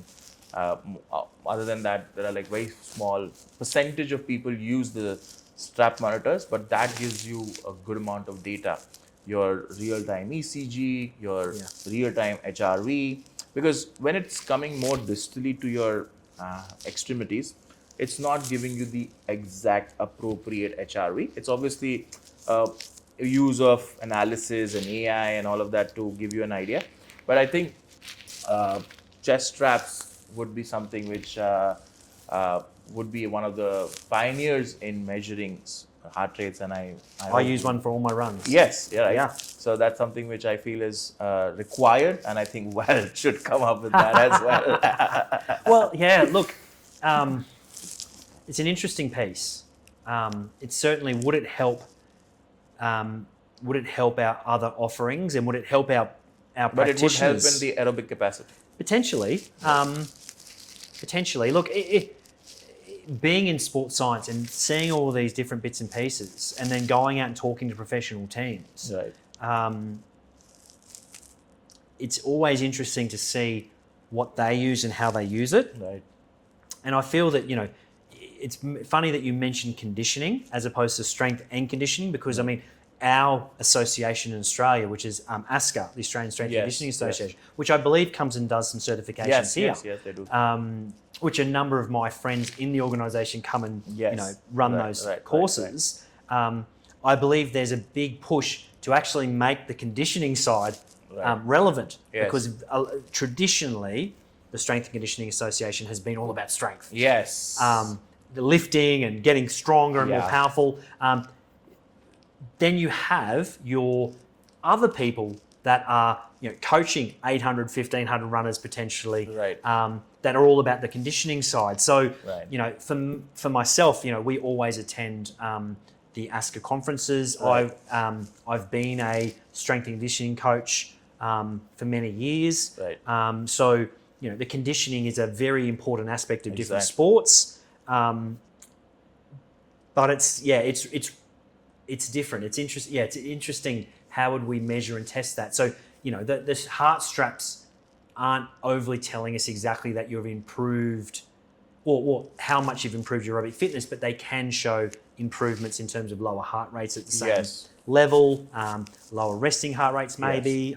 other than that, there are like very small percentage of people use the strap monitors, but that gives you a good amount of data. Your real-time ECG, your real-time HRV, because when it's coming more distally to your extremities, it's not giving you the exact appropriate HRV. It's obviously use of analysis and AI and all of that to give you an idea. But I think chest straps would be something which would be one of the pioneers in measuring heart rates, and I use one for all my runs. Yes, So that's something which I feel is required, and I think Vald should come up with that as well. Well, look, it's an interesting piece. It certainly would it help our other offerings, and would it help our But it would practitioners? help in the aerobic capacity. Potentially. Look, being in sports science and seeing all of these different bits and pieces and then going out and talking to professional teams, it's always interesting to see what they use and how they use it. Right. And I feel that, it's funny that you mentioned conditioning as opposed to strength and conditioning, because, our association in Australia, which is ASCA, the Australian Strength and Conditioning Association, which I believe comes and does some certifications here. Yes, they do. Which a number of my friends in the organisation come and run those courses. I believe there's a big push to actually make the conditioning side relevant, because traditionally the Strength and Conditioning Association has been all about strength. Yes. The lifting and getting stronger and more powerful. Then you have your other people that are coaching 800, 1,500 runners potentially, that are all about the conditioning side. So, for myself, we always attend the ASCA conferences. I've been a strength and conditioning coach for many years. So, the conditioning is a very important aspect of different sports. But it's different. It's interesting. It's interesting. How would we measure and test that? So, the heart straps aren't overly telling us exactly that you've improved or how much you've improved your aerobic fitness, but they can show improvements in terms of lower heart rates at the same level, lower resting heart rates maybe,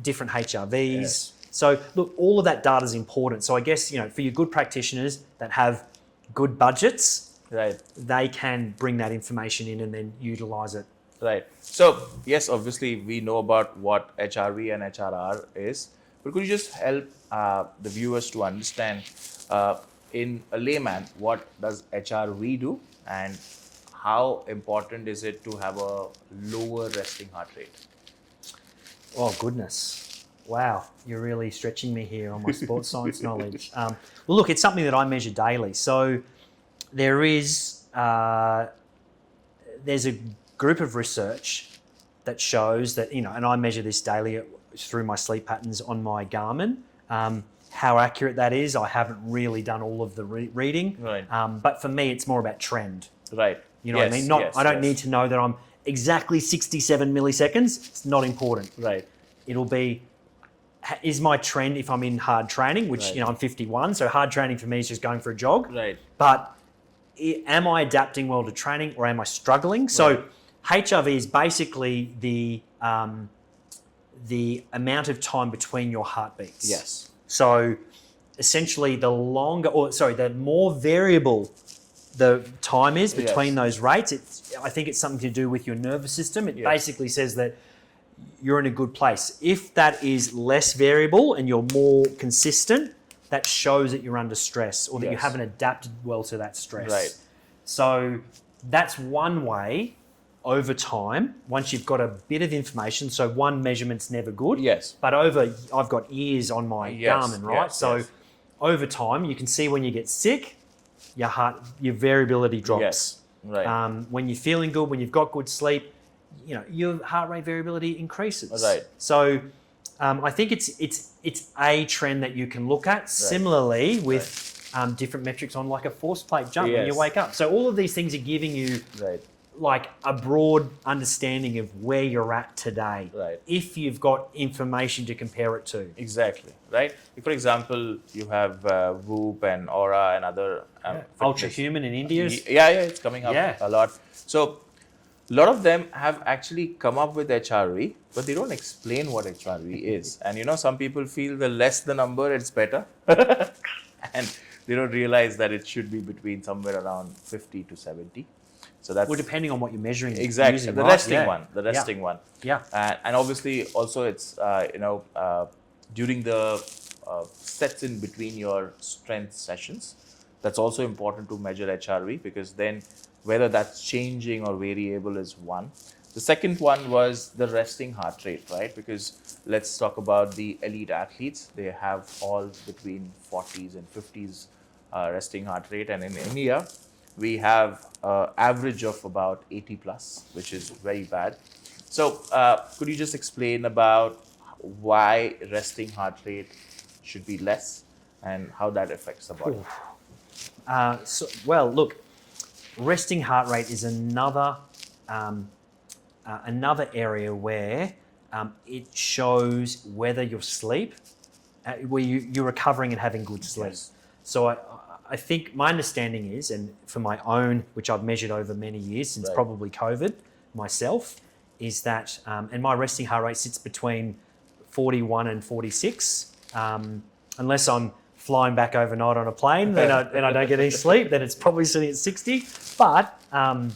different HRVs. Yes. So, look, all of that data is important. So I guess, for your good practitioners that have good budgets, they can bring that information in and then utilise it Right. So, yes, obviously we know about what HRV and HRR is, but could you just help the viewers to understand in a layman, what does HRV do and how important is it to have a lower resting heart rate? Oh, goodness. Wow, you're really stretching me here on my sports science knowledge. Well, look, it's something that I measure daily. So there's a group of research that shows that, and I measure this daily through my sleep patterns on my Garmin. How accurate that is, I haven't really done all of the reading. Right. But for me, it's more about trend. Right. You know what I mean? I don't need to know that I'm exactly 67 milliseconds. It's not important. Right. It'll be, is my trend if I'm in hard training, which, Right. I'm 51, so hard training for me is just going for a jog. Right. But am I adapting well to training or am I struggling? So HRV is basically the amount of time between your heartbeats. Yes. So essentially the more variable the time is between those rates, I think it's something to do with your nervous system. It basically says that you're in a good place. If that is less variable and you're more consistent, that shows that you're under stress or that you haven't adapted well to that stress. Right. So that's one way over time, once you've got a bit of information. So one measurement's never good. Yes. But I've got years on my Garmin, right? Over time, you can see when you get sick, your variability drops. Yes. Right. When you're feeling good, when you've got good sleep, your heart rate variability increases. Right. So I think it's a trend that you can look at. Similarly with different metrics on like a force plate jump when you wake up. So all of these things are giving you like a broad understanding of where you're at today. Right. If you've got information to compare it to. Exactly. Right. For example, you have Whoop and Aura and other Ultra Human in India. Yeah, it's coming up a lot. So a lot of them have actually come up with HRV, but they don't explain what HRV is. And some people feel the less the number, it's better. And they don't realize that it should be between somewhere around 50 to 70. So that's depending on what you're measuring. Exactly. Using, the right? resting one. Yeah. And obviously also it's, during the sets in between your strength sessions, that's also important to measure HRV because then whether that's changing or variable is one. The second one was the resting heart rate, right? Because let's talk about the elite athletes. They have all between 40s and 50s resting heart rate. And in India, we have average of about 80 plus, which is very bad. So could you just explain about why resting heart rate should be less and how that affects the body? Look, resting heart rate is another area where it shows whether your sleep, where you're recovering and having good sleep. Yes. So I think my understanding is, and for my own, which I've measured over many years since probably COVID myself, is that, and my resting heart rate sits between 41 and 46. Unless I'm flying back overnight on a plane, then I don't get any sleep, then it's probably sitting at 60. But my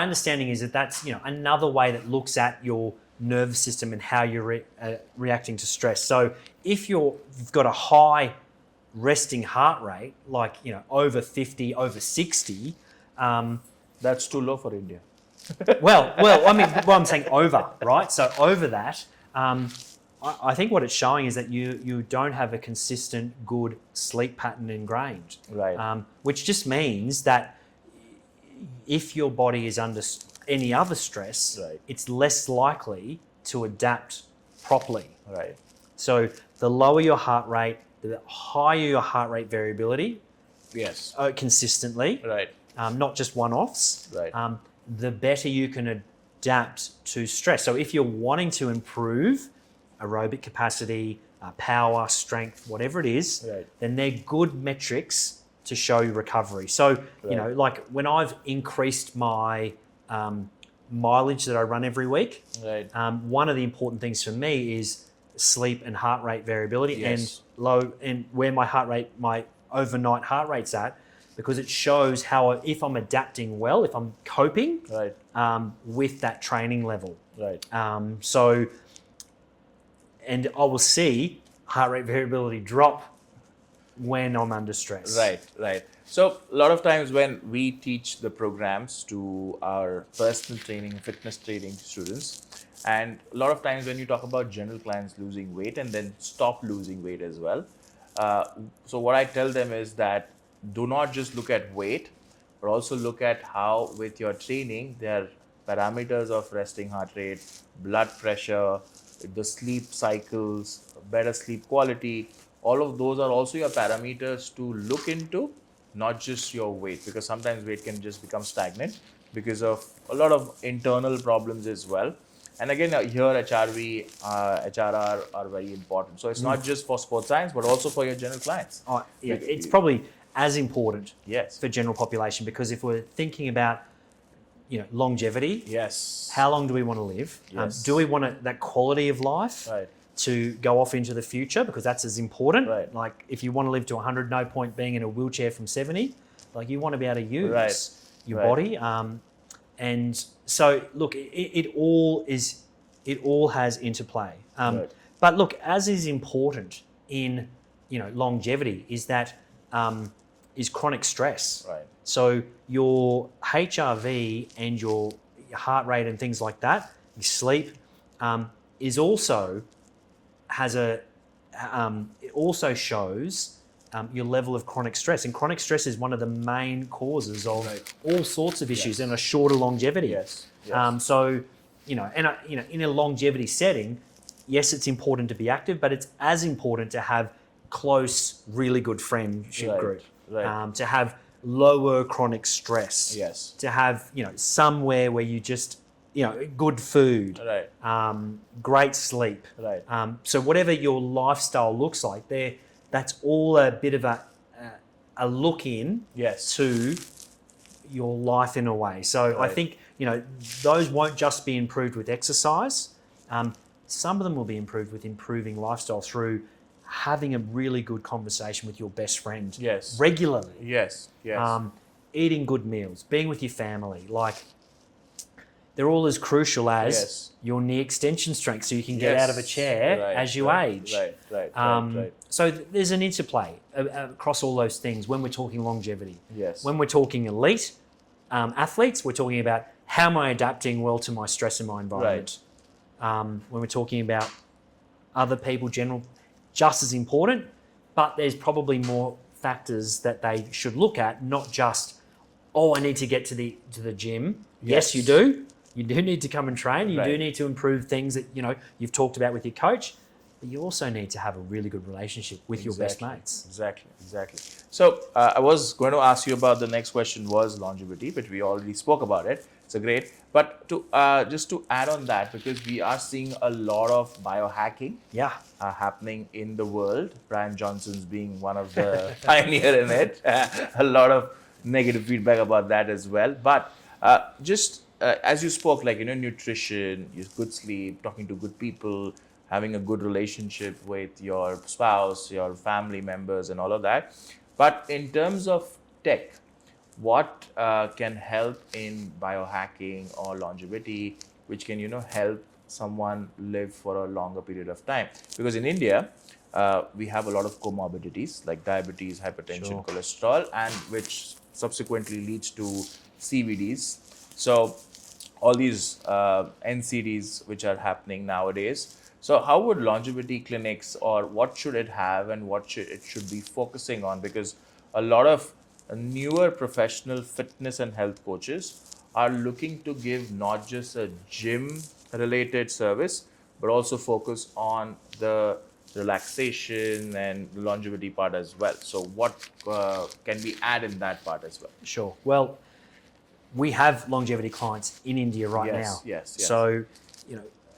understanding is that that's another way that looks at your nervous system and how you're reacting to stress. So if you've got a high resting heart rate, like over 50, over 60, that's too low for India. well, I mean, I'm saying over, right? So over that, I think what it's showing is that you don't have a consistent, good sleep pattern ingrained. Right. Which just means that if your body is under any other stress, it's less likely to adapt properly. Right. So the lower your heart rate, the higher your heart rate variability. Yes. Consistently. Right. Not just one-offs. Right. The better you can adapt to stress. So if you're wanting to improve aerobic capacity, power, strength, whatever it is, then they're good metrics to show you recovery. So, like when I've increased my mileage that I run every week, one of the important things for me is sleep and heart rate variability and where my overnight heart rate's at. because it shows how if I'm adapting well, if I'm coping Right. with that training level. Right. And I will see heart rate variability drop when I'm under stress. Right, right. So a lot of times when we teach the programs to our personal training, fitness training students, and a lot of times when you talk about general clients losing weight and then stop losing weight as well. So what I tell them is that do not just look at weight, but also look at how with your training, there are parameters of resting heart rate, blood pressure, the sleep cycles, better sleep quality. All of those are also your parameters to look into, not just your weight, because sometimes weight can just become stagnant because of a lot of internal problems as well. And again, here HRV, HRR are very important. So it's not just for sports science, but also for your general clients. Yeah, it's probably as important Yes. for general population, because if we're thinking about longevity, Yes. how long do we want to live? Yes. Do we want that quality of life Right. to go off into the future, because that's as important. Right. Like if you want to live to 100, no point being in a wheelchair from 70. Like you want to be able to use Right. your Right. body. And so look, it all has interplay. Right. But look, as is important in longevity is that is chronic stress. Right. So your HRV and your heart rate and things like that, your sleep, is also it also shows your level of chronic stress, and chronic stress is one of the main causes of all sorts of issues and a shorter longevity. Yes. Yes. So in a longevity setting, yes, it's important to be active, but it's as important to have close, really good friendship group, to have lower chronic stress, Yes. to have somewhere where you just good food, Right. great sleep. Right. So whatever your lifestyle looks like, that's all a bit of a look in Yes. to your life in a way. So I think those won't just be improved with exercise. Some of them will be improved with improving lifestyle through having a really good conversation with your best friend Yes. regularly. Yes. Yes. Eating good meals, being with your family, they're all as crucial as your knee extension strength, so you can get out of a chair as you age. Right. So there's an interplay across all those things when we're talking longevity. Yes. When we're talking elite athletes, we're talking about how am I adapting well to my stress in my environment. When we're talking about other people, general, just as important, but there's probably more factors that they should look at, not just, I need to get to the gym. Yes, you do. You do need to come and train. You do need to improve things that you've talked about with your coach, but you also need to have a really good relationship with your best mates. Exactly. So I was going to ask you about the next question was longevity, but we already spoke about it. It's a great. But to just to add on that, because we are seeing a lot of biohacking happening in the world. Brian Johnson's being one of the pioneer in it. A lot of negative feedback about that as well. But as you spoke, nutrition, good sleep, talking to good people, having a good relationship with your spouse, your family members, and all of that. But in terms of tech, what can help in biohacking or longevity, which can help someone live for a longer period of time? Because in India, we have a lot of comorbidities like diabetes, hypertension, cholesterol, and which subsequently leads to CVDs. So all these NCDs which are happening nowadays. So how would longevity clinics, or what should it have and what it should be focusing on? Because a lot of newer professional fitness and health coaches are looking to give not just a gym related service, but also focus on the relaxation and longevity part as well. So what can we add in that part as well? Sure. Well, we have longevity clients in India right now. Yes. So,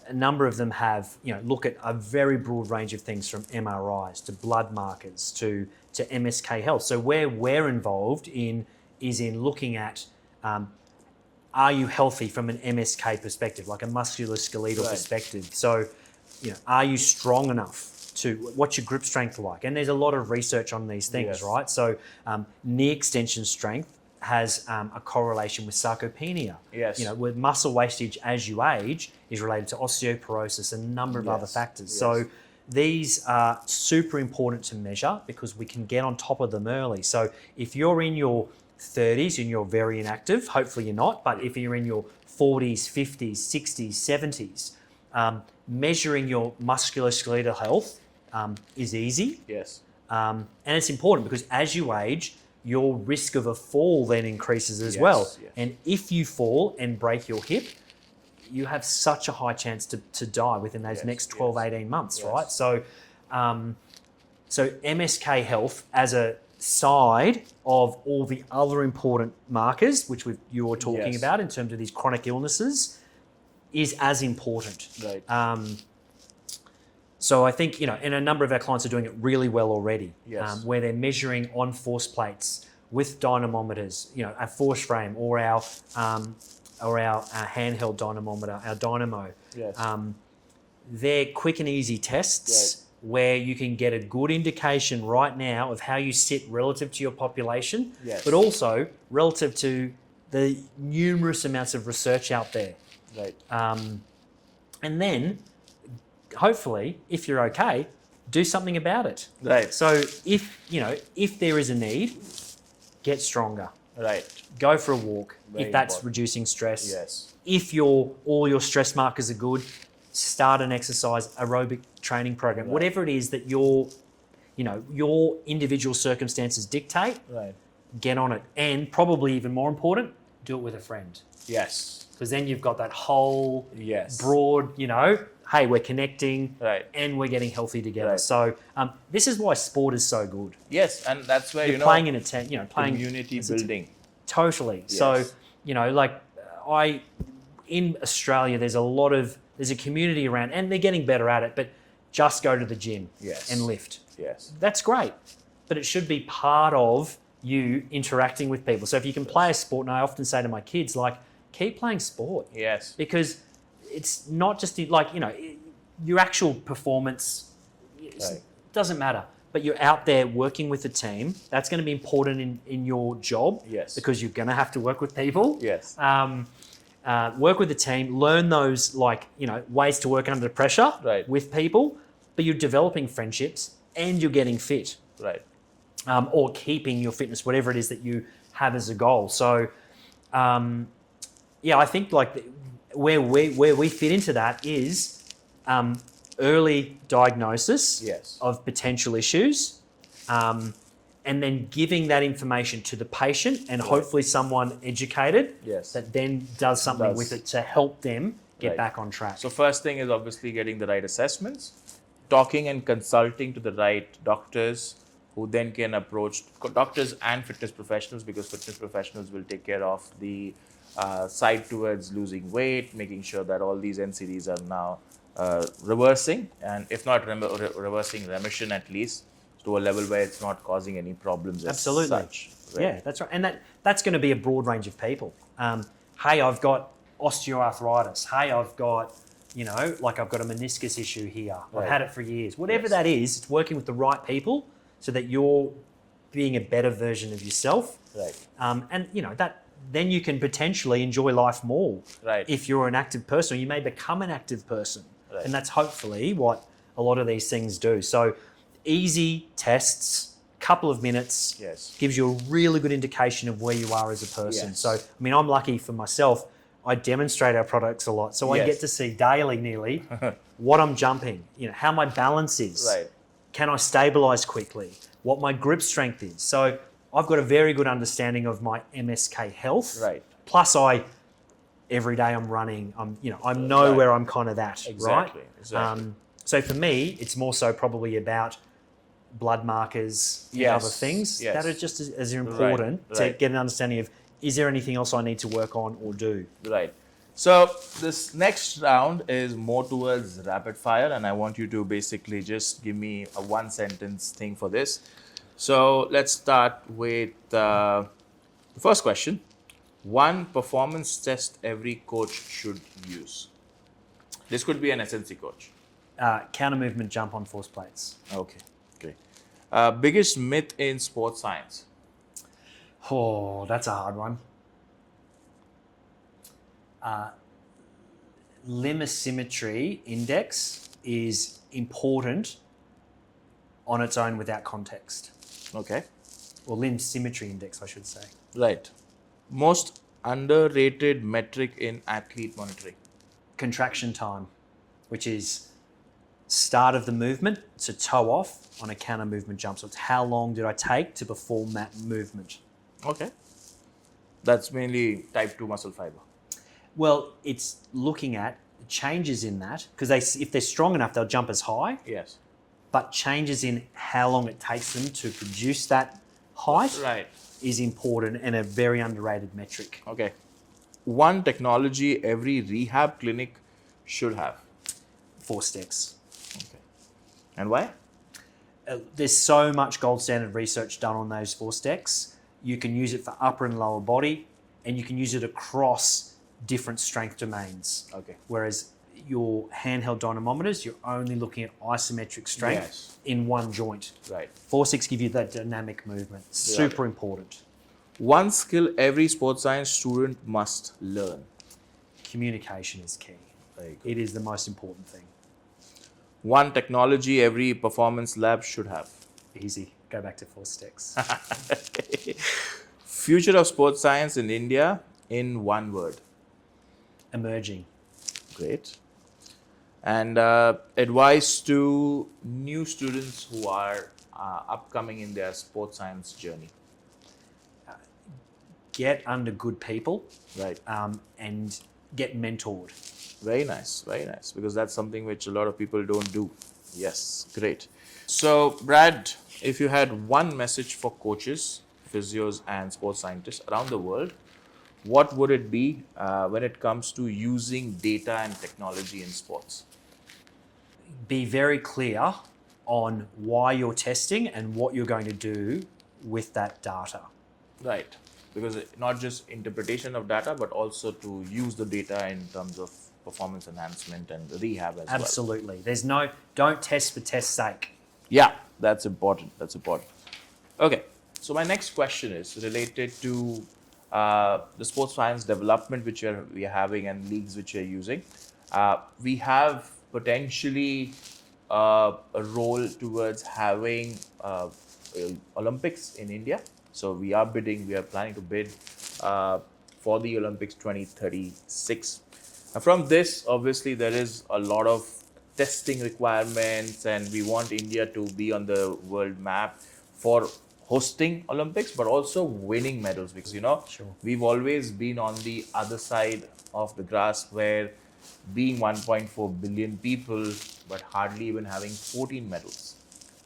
a number of them have, look at a very broad range of things, from MRIs to blood markers to MSK Health. So where we're involved is in looking at, are you healthy from an MSK perspective, like a musculoskeletal perspective? So, are you strong enough to what's your grip strength like? And there's a lot of research on these things, Yes. right? So knee extension strength has a correlation with sarcopenia. Yes. You know, with muscle wastage as you age is related to osteoporosis and a number of other Yes. factors. Yes. So these are super important to measure because we can get on top of them early. So if you're in your 30s and you're very inactive, hopefully you're not, but if you're in your 40s, 50s, 60s, 70s, measuring your musculoskeletal health is easy. Yes. And it's important because as you age, your risk of a fall then increases as Yes, well. yes. And if you fall and break your hip, you have such a high chance to die within those Yes, next 12, yes. 18 months, Yes. right? So, so MSK health as a side of all the other important markers, which you were talking Yes. about in terms of these chronic illnesses, is as important. Right. So I think, and a number of our clients are doing it really well already, Yes. where they're measuring on force plates with dynamometers, a force frame or our handheld dynamometer, our DynaMo. Yes. They're quick and easy tests where you can get a good indication right now of how you sit relative to your population, Yes. but also relative to the numerous amounts of research out there. Right. And then, hopefully, if you're okay, do something about it. Right. So if there is a need, get stronger. Right. Go for a walk Very if that's important. reducing stress. Yes. If all your stress markers are good, start an exercise aerobic training program. Right. Whatever it is that your individual circumstances dictate, Right. get on it. And probably even more important, do it with a friend. Yes. Because then you've got that whole Yes. broad, hey, we're connecting Right. and we're getting healthy together. Right. So this is why sport is so good. Yes, and that's where You're playing in a tent, playing community as a building. Totally. Yes. So, in Australia, there's a community around, and they're getting better at it, but just go to the gym Yes. and lift. Yes. That's great, but it should be part of you interacting with people. So if you can play a sport, and I often say to my kids, keep playing sport Yes. because it's not just your actual performance Right. doesn't matter, but you're out there working with a team. That's going to be important in your job. Yes. Because you're going to have to work with people. Yes. Work with the team, learn those ways to work under pressure Right. with people, but you're developing friendships and you're getting fit, Right. or keeping your fitness, whatever it is that you have as a goal. So, I think where we fit into that is early diagnosis Yes. of potential issues, and then giving that information to the patient and hopefully someone educated Yes. that then does something with it to help them get Right. back on track. So first thing is obviously getting the right assessments, talking and consulting to the right doctors who then can approach doctors and fitness professionals, because fitness professionals will take care of the side towards losing weight, making sure that all these NCDs are now reversing, and if not reversing, remission at least to a level where it's not causing any problems Absolutely. as such. Right? Yeah, that's right. And that's going to be a broad range of people. Hey, I've got osteoarthritis. Hey, I've got, I've got a meniscus issue here. Right. I've had it for years. Whatever Yes. that is, it's working with the right people so that you're being a better version of yourself. Right. And, that then you can potentially enjoy life more. Right. If you're an active person, you may become an active person. Right. And that's hopefully what a lot of these things do. So easy tests, couple of minutes, Yes. gives you a really good indication of where you are as a person. Yes. So, I'm lucky for myself. I demonstrate our products a lot. So I Yes. get to see daily nearly what I'm jumping, how my balance is. Right. Can I stabilize quickly? What my grip strength is. So I've got a very good understanding of my MSK health. Right. Plus every day I'm running, I know Right. where I'm kind of at, Exactly. right? Exactly. So for me, it's more so probably about blood markers and Yes, other things yes. that are just as important to right. get an understanding of, is there anything else I need to work on or do? Right. So this next round is more towards rapid fire, and I want you to basically just give me a one sentence thing for this. So let's start with the first question. One performance test every coach should use. This could be an SNC coach. Counter movement jump on force plates. Okay, great. Biggest myth in sports science? Oh, that's a hard one. Limb asymmetry index is important on its own without context. Okay. Or limb symmetry index, I should say. Right. Most underrated metric in athlete monitoring? Contraction time, which is start of the movement to toe off on a counter movement jump. So it's how long did I take to perform that movement? Okay. That's mainly type 2 muscle fiber. Well, it's looking at changes in that, because if they're strong enough, they'll jump as high, Yes. but changes in how long it takes them to produce that height Right. is important and a very underrated metric. Okay. One technology every rehab clinic should have? ForceDecks. Okay. And why? There's so much gold standard research done on those ForceDecks. You can use it for upper and lower body, and you can use it across different strength domains. Okay. Whereas your handheld dynamometers, you're only looking at isometric strength Yes. in one joint. Right. ForceDecks give you that dynamic movement. Super important. One skill every sports science student must learn? Communication is key. Very good. It is the most important thing. One technology every performance lab should have? Easy. Go back to ForceDecks. Future of sports science in India in one word? Emerging. Great. And advice to new students who are upcoming in their sports science journey? Get under good people Right. and get mentored. Very nice, very nice. Because that's something which a lot of people don't do. Yes, great. So, Brad, if you had one message for coaches, physios, and sports scientists around the world, what would it be when it comes to using data and technology in sports? Be very clear on why you're testing and what you're going to do with that data. Right. Because not just interpretation of data, but also to use the data in terms of performance enhancement and rehab as well. Absolutely. Don't test for test's sake. Yeah, that's important. That's important. Okay. So my next question is related to the sports science development which we are having and leagues which you're using. We have potentially a role towards having Olympics in India. So we are planning to bid for the Olympics 2036. From this, obviously, there is a lot of testing requirements, and we want India to be on the world map for hosting Olympics, but also winning medals, because Sure. we've always been on the other side of the grass, where being 1.4 billion people, but hardly even having 14 medals,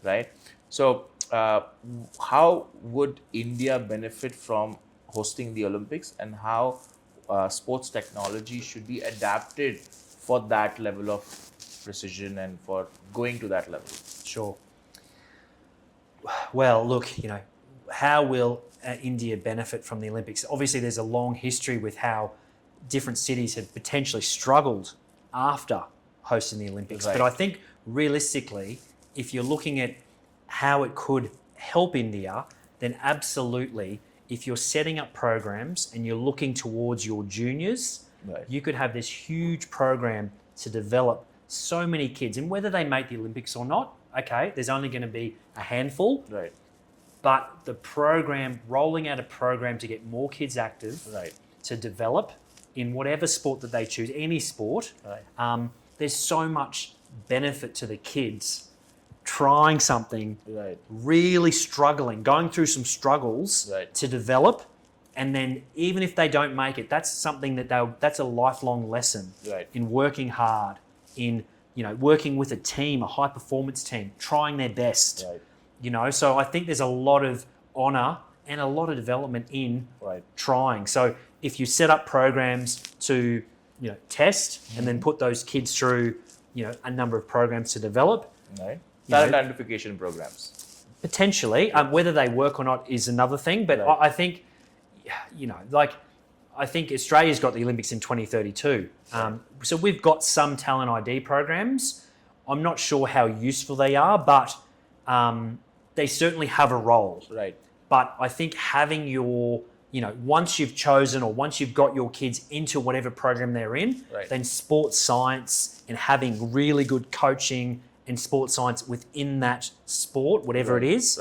right? So how would India benefit from hosting the Olympics, and how sports technology should be adapted for that level of precision and for going to that level? Sure. Well, look, how will India benefit from the Olympics? Obviously, there's a long history with how different cities have potentially struggled after hosting the Olympics. Right. But I think realistically, if you're looking at how it could help India, then absolutely, if you're setting up programs and you're looking towards your juniors, Right. you could have this huge program to develop so many kids. And whether they make the Olympics or not, okay, there's only going to be a handful. Right. But the program, rolling out a program to get more kids active, Right. to develop in whatever sport that they choose, any sport, Right. there's so much benefit to the kids trying something, Right. really struggling, going through some struggles Right. to develop. And then even if they don't make it, that's something that's a lifelong lesson Right. in working hard, in working with a team, a high performance team, trying their best. Right. So I think there's a lot of honor and a lot of development in Right. trying. So if you set up programs to test and then put those kids through a number of programs to develop, Right. You know, Talent identification programs. potentially whether they work or not is another thing. But Right. I think I think Australia's got the Olympics in 2032. So we've got some talent ID programs. I'm not sure how useful they are, but they certainly have a role. Right. But I think having your, once you've chosen or once you've got your kids into whatever program they're in, Right. then sports science and having really good coaching and sports science within that sport, whatever it is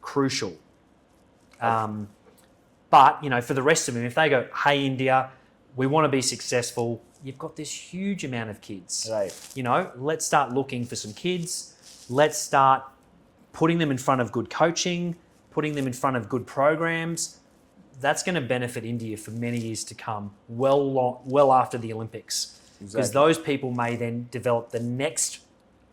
crucial. But, for the rest of them, if they go, hey, India, we want to be successful, you've got this huge amount of kids. Right. Let's start looking for some kids. Let's start putting them in front of good coaching, putting them in front of good programs. That's going to benefit India for many years to come, well after the Olympics. Because those people may then develop the next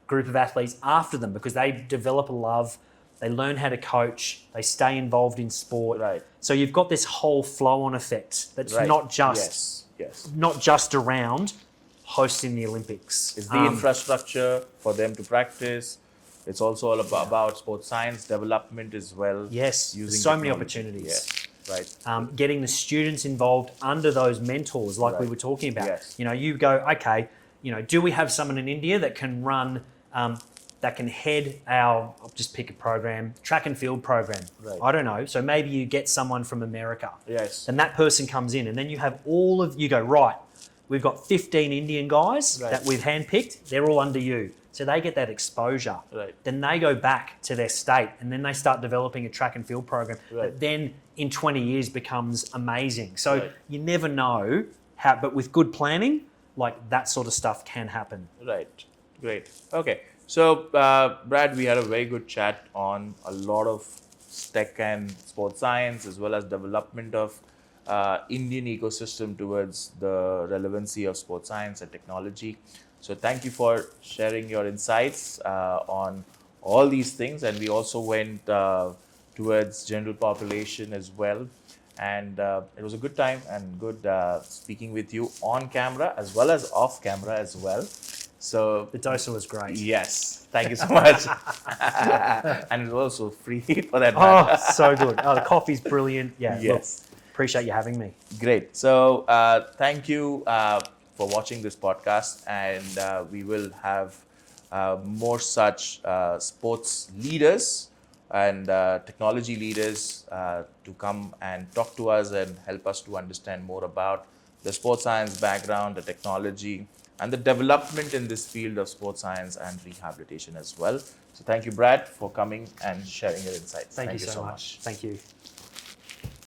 group of athletes after them because they develop a love, they learn how to coach, they stay involved in sport. Right. So you've got this whole flow-on effect that's not just around hosting the Olympics. It's the infrastructure for them to practice. It's also all about sports science development as well. Yes, using so many technology. opportunities. Yes. Right. Getting the students involved under those mentors like we were talking about. Yes. You go, okay, do we have someone in India that can run, that can head our, I'll just pick a program, track and field program. Right. I don't know. So maybe you get someone from America. Yes. And that person comes in and then you have you go, right, we've got 15 Indian guys that we've handpicked. They're all under you. So they get that exposure. Right. Then they go back to their state and then they start developing a track and field program that then in 20 years becomes amazing. So you never know how, but with good planning, like that sort of stuff can happen. Right. Great. Okay. So, Brad, we had a very good chat on a lot of tech and sports science as well as development of Indian ecosystem towards the relevancy of sports science and technology. So thank you for sharing your insights on all these things. And we also went towards general population as well. And it was a good time and good speaking with you on camera as well as off camera as well. So the dosa was great. Yes, thank you so much. And it's also free for that matter. Oh, so good. Oh, the coffee's brilliant. Yeah, yes. Look, appreciate you having me. Great. So thank you for watching this podcast, and we will have more such sports leaders and technology leaders to come and talk to us and help us to understand more about the sports science background, the technology, and the development in this field of sports science and rehabilitation as well. So thank you, Brad, for coming and sharing your insights. Thank you so much. Thank you.